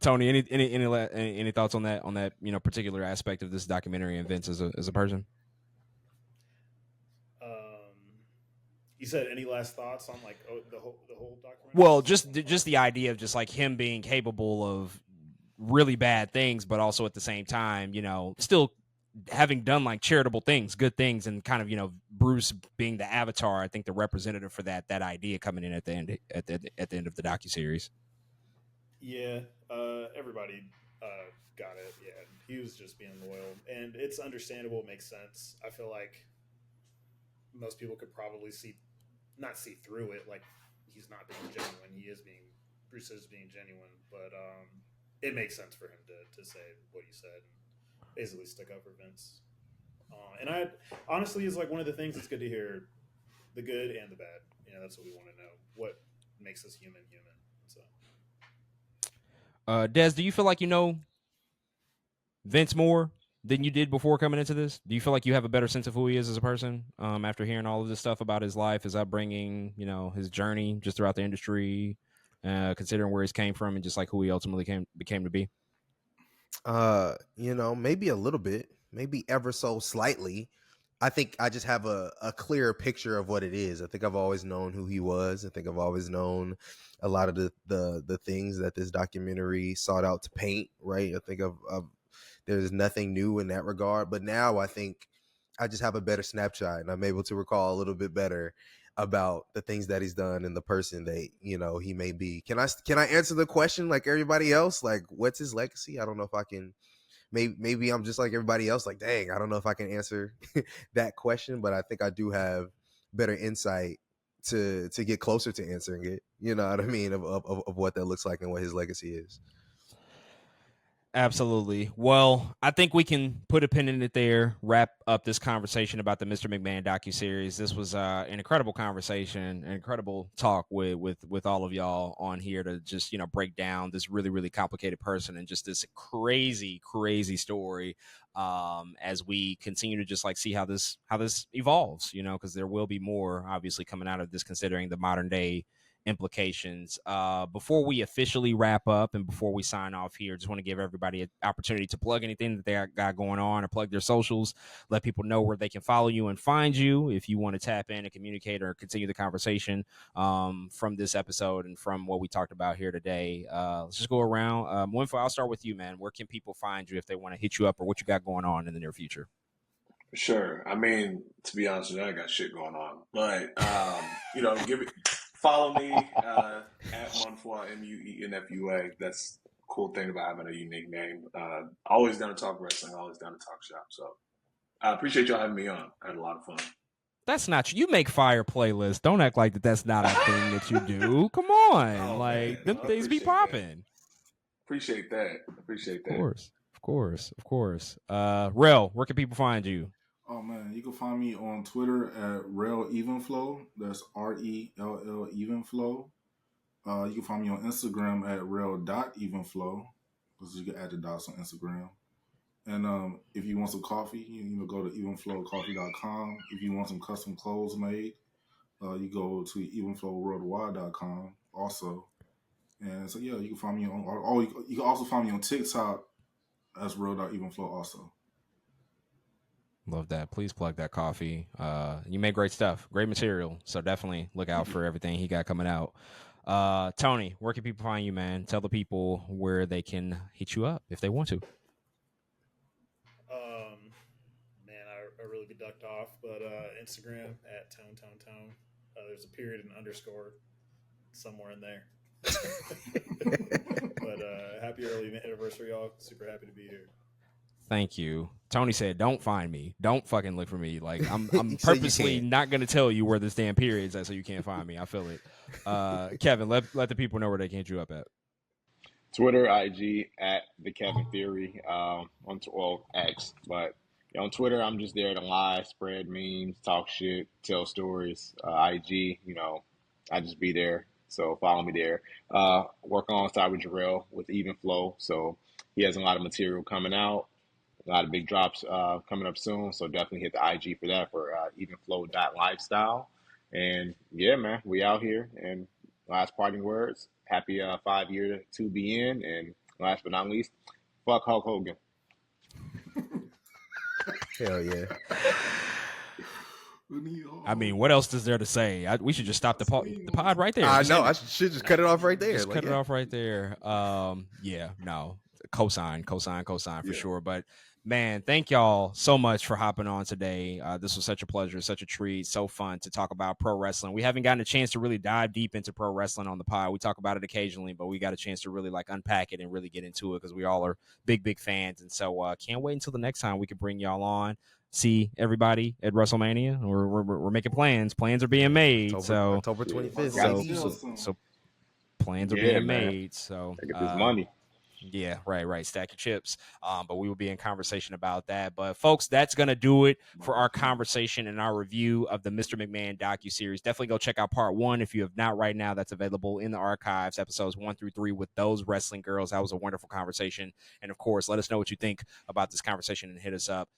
Tony, any thoughts on that particular aspect of this documentary and Vince as a person? You said any last thoughts on like the whole documentary? Well, just the idea of just like him being capable of really bad things, but also at the same time, still having done like charitable things, good things, and kind of Bruce being the avatar. I think the representative for that idea coming in at the end of the docuseries. Yeah, everybody got it. Yeah, he was just being loyal, and it's understandable. It makes sense. I feel like most people could probably not see through it. Like he's not being genuine. Bruce is being genuine, but it makes sense for him to say what he said and basically stick up for Vince. And I honestly is like one of the things that's good to hear, the good and the bad. That's what we want to know. What makes us human. So, Des, do you feel like you know Vince more than you did before coming into this? Do you feel like you have a better sense of who he is as a person after hearing all of this stuff about his life, his upbringing, his journey just throughout the industry, considering where he's came from and just like who he ultimately became to be? Maybe a little bit, maybe ever so slightly. I think I just have a clearer picture of what it is. I think I've always known who he was. I think I've always known a lot of the things that this documentary sought out to paint, right? I think there's nothing new in that regard. But now I think I just have a better snapshot and I'm able to recall a little bit better about the things that he's done and the person that, he may be. Can I answer the question like everybody else? Like, what's his legacy? I don't know if I can. Maybe I'm just like everybody else. Like, dang, I don't know if I can answer that question, but I think I do have better insight to get closer to answering it. You know what I mean? Of what that looks like and what his legacy is. Absolutely. Well, I think we can put a pin in it there, wrap up this conversation about the Mr. McMahon docuseries. This was an incredible conversation, an incredible talk with all of y'all on here to just, break down this really, really complicated person and just this crazy, crazy story as we continue to just like see how this evolves, because there will be more obviously coming out of this considering the modern day implications. Before we officially wrap up and before we sign off here, just want to give everybody an opportunity to plug anything that they got going on or plug their socials, let people know where they can follow you and find you if you want to tap in and communicate or continue the conversation from this episode and from what we talked about here today. Let's just go around. Muenfua, I'll start with you, man. Where can people find you if they want to hit you up or what you got going on in the near future? Sure. I mean, to be honest with you, I got shit going on. But follow me at Muenfua, Muenfua. That's the cool thing about having a unique name. Always down to talk wrestling, always down to talk shop. So I appreciate y'all having me on. I had a lot of fun. That's not true. You make fire playlists. Don't act like that's not a thing that you do. Come on. Them things be popping. Appreciate that. Of course. Rell, where can people find you? Oh man, you can find me on Twitter at Rell Evenflow. That's RELL Evenflow. You can find me on Instagram at Rell.Evenflow, because you can add the dots on Instagram. And if you want some coffee, you go to evenflowcoffee.com. If you want some custom clothes made, you go to evenflowworldwide.com also. And so yeah, you can find me on. You can also find me on TikTok as Rell.Evenflow also. Love that. Please plug that coffee. You make great stuff, great material. So definitely look out for everything he got coming out. Tony, where can people find you, man? Tell the people where they can hit you up if they want to. Man, I really be ducked off, but Instagram at tone. There's a period and underscore somewhere in there. But happy early anniversary, y'all. Super happy to be here. Thank you. Tony said, don't find me. Don't fucking look for me. Like, I'm purposely not going to tell you where this damn period's at so you can't find me. I feel it. Kevin, let the people know where they can hit you up at. Twitter, IG, at the Kevin Theory, on X. But on Twitter, I'm just there to lie, spread memes, talk shit, tell stories. IG, I just be there. So follow me there. Work alongside with Jarrell with Even Flow. So he has a lot of material coming out. A lot of big drops coming up soon, so definitely hit the IG for that for evenflow.lifestyle. And yeah, man, we out here. And last parting words, happy 5 year to be in. And last but not least, fuck Hulk Hogan. Hell yeah. I mean, what else is there to say? We should just stop the pod right there. I know. I should just cut it off right there. Just cut it off right there. Yeah, no. Cosign for sure. But man, thank y'all so much for hopping on today. This was such a pleasure, such a treat, so fun to talk about pro wrestling. We haven't gotten a chance to really dive deep into pro wrestling on the pod. We talk about it occasionally, but we got a chance to really unpack it and really get into it because we all are big fans. And so can't wait until the next time we can bring y'all on. See everybody at WrestleMania. We're making plans. Plans are being made. October 25th. So plans are being made. So get this money. Yeah, right. Stack your chips. But we will be in conversation about that. But folks, that's gonna do it for our conversation and our review of the Mr. McMahon docuseries. Definitely go check out part 1 if you have not right now. That's available in the archives, episodes 1 through 3 with those wrestling girls. That was a wonderful conversation. And of course, let us know what you think about this conversation and hit us up.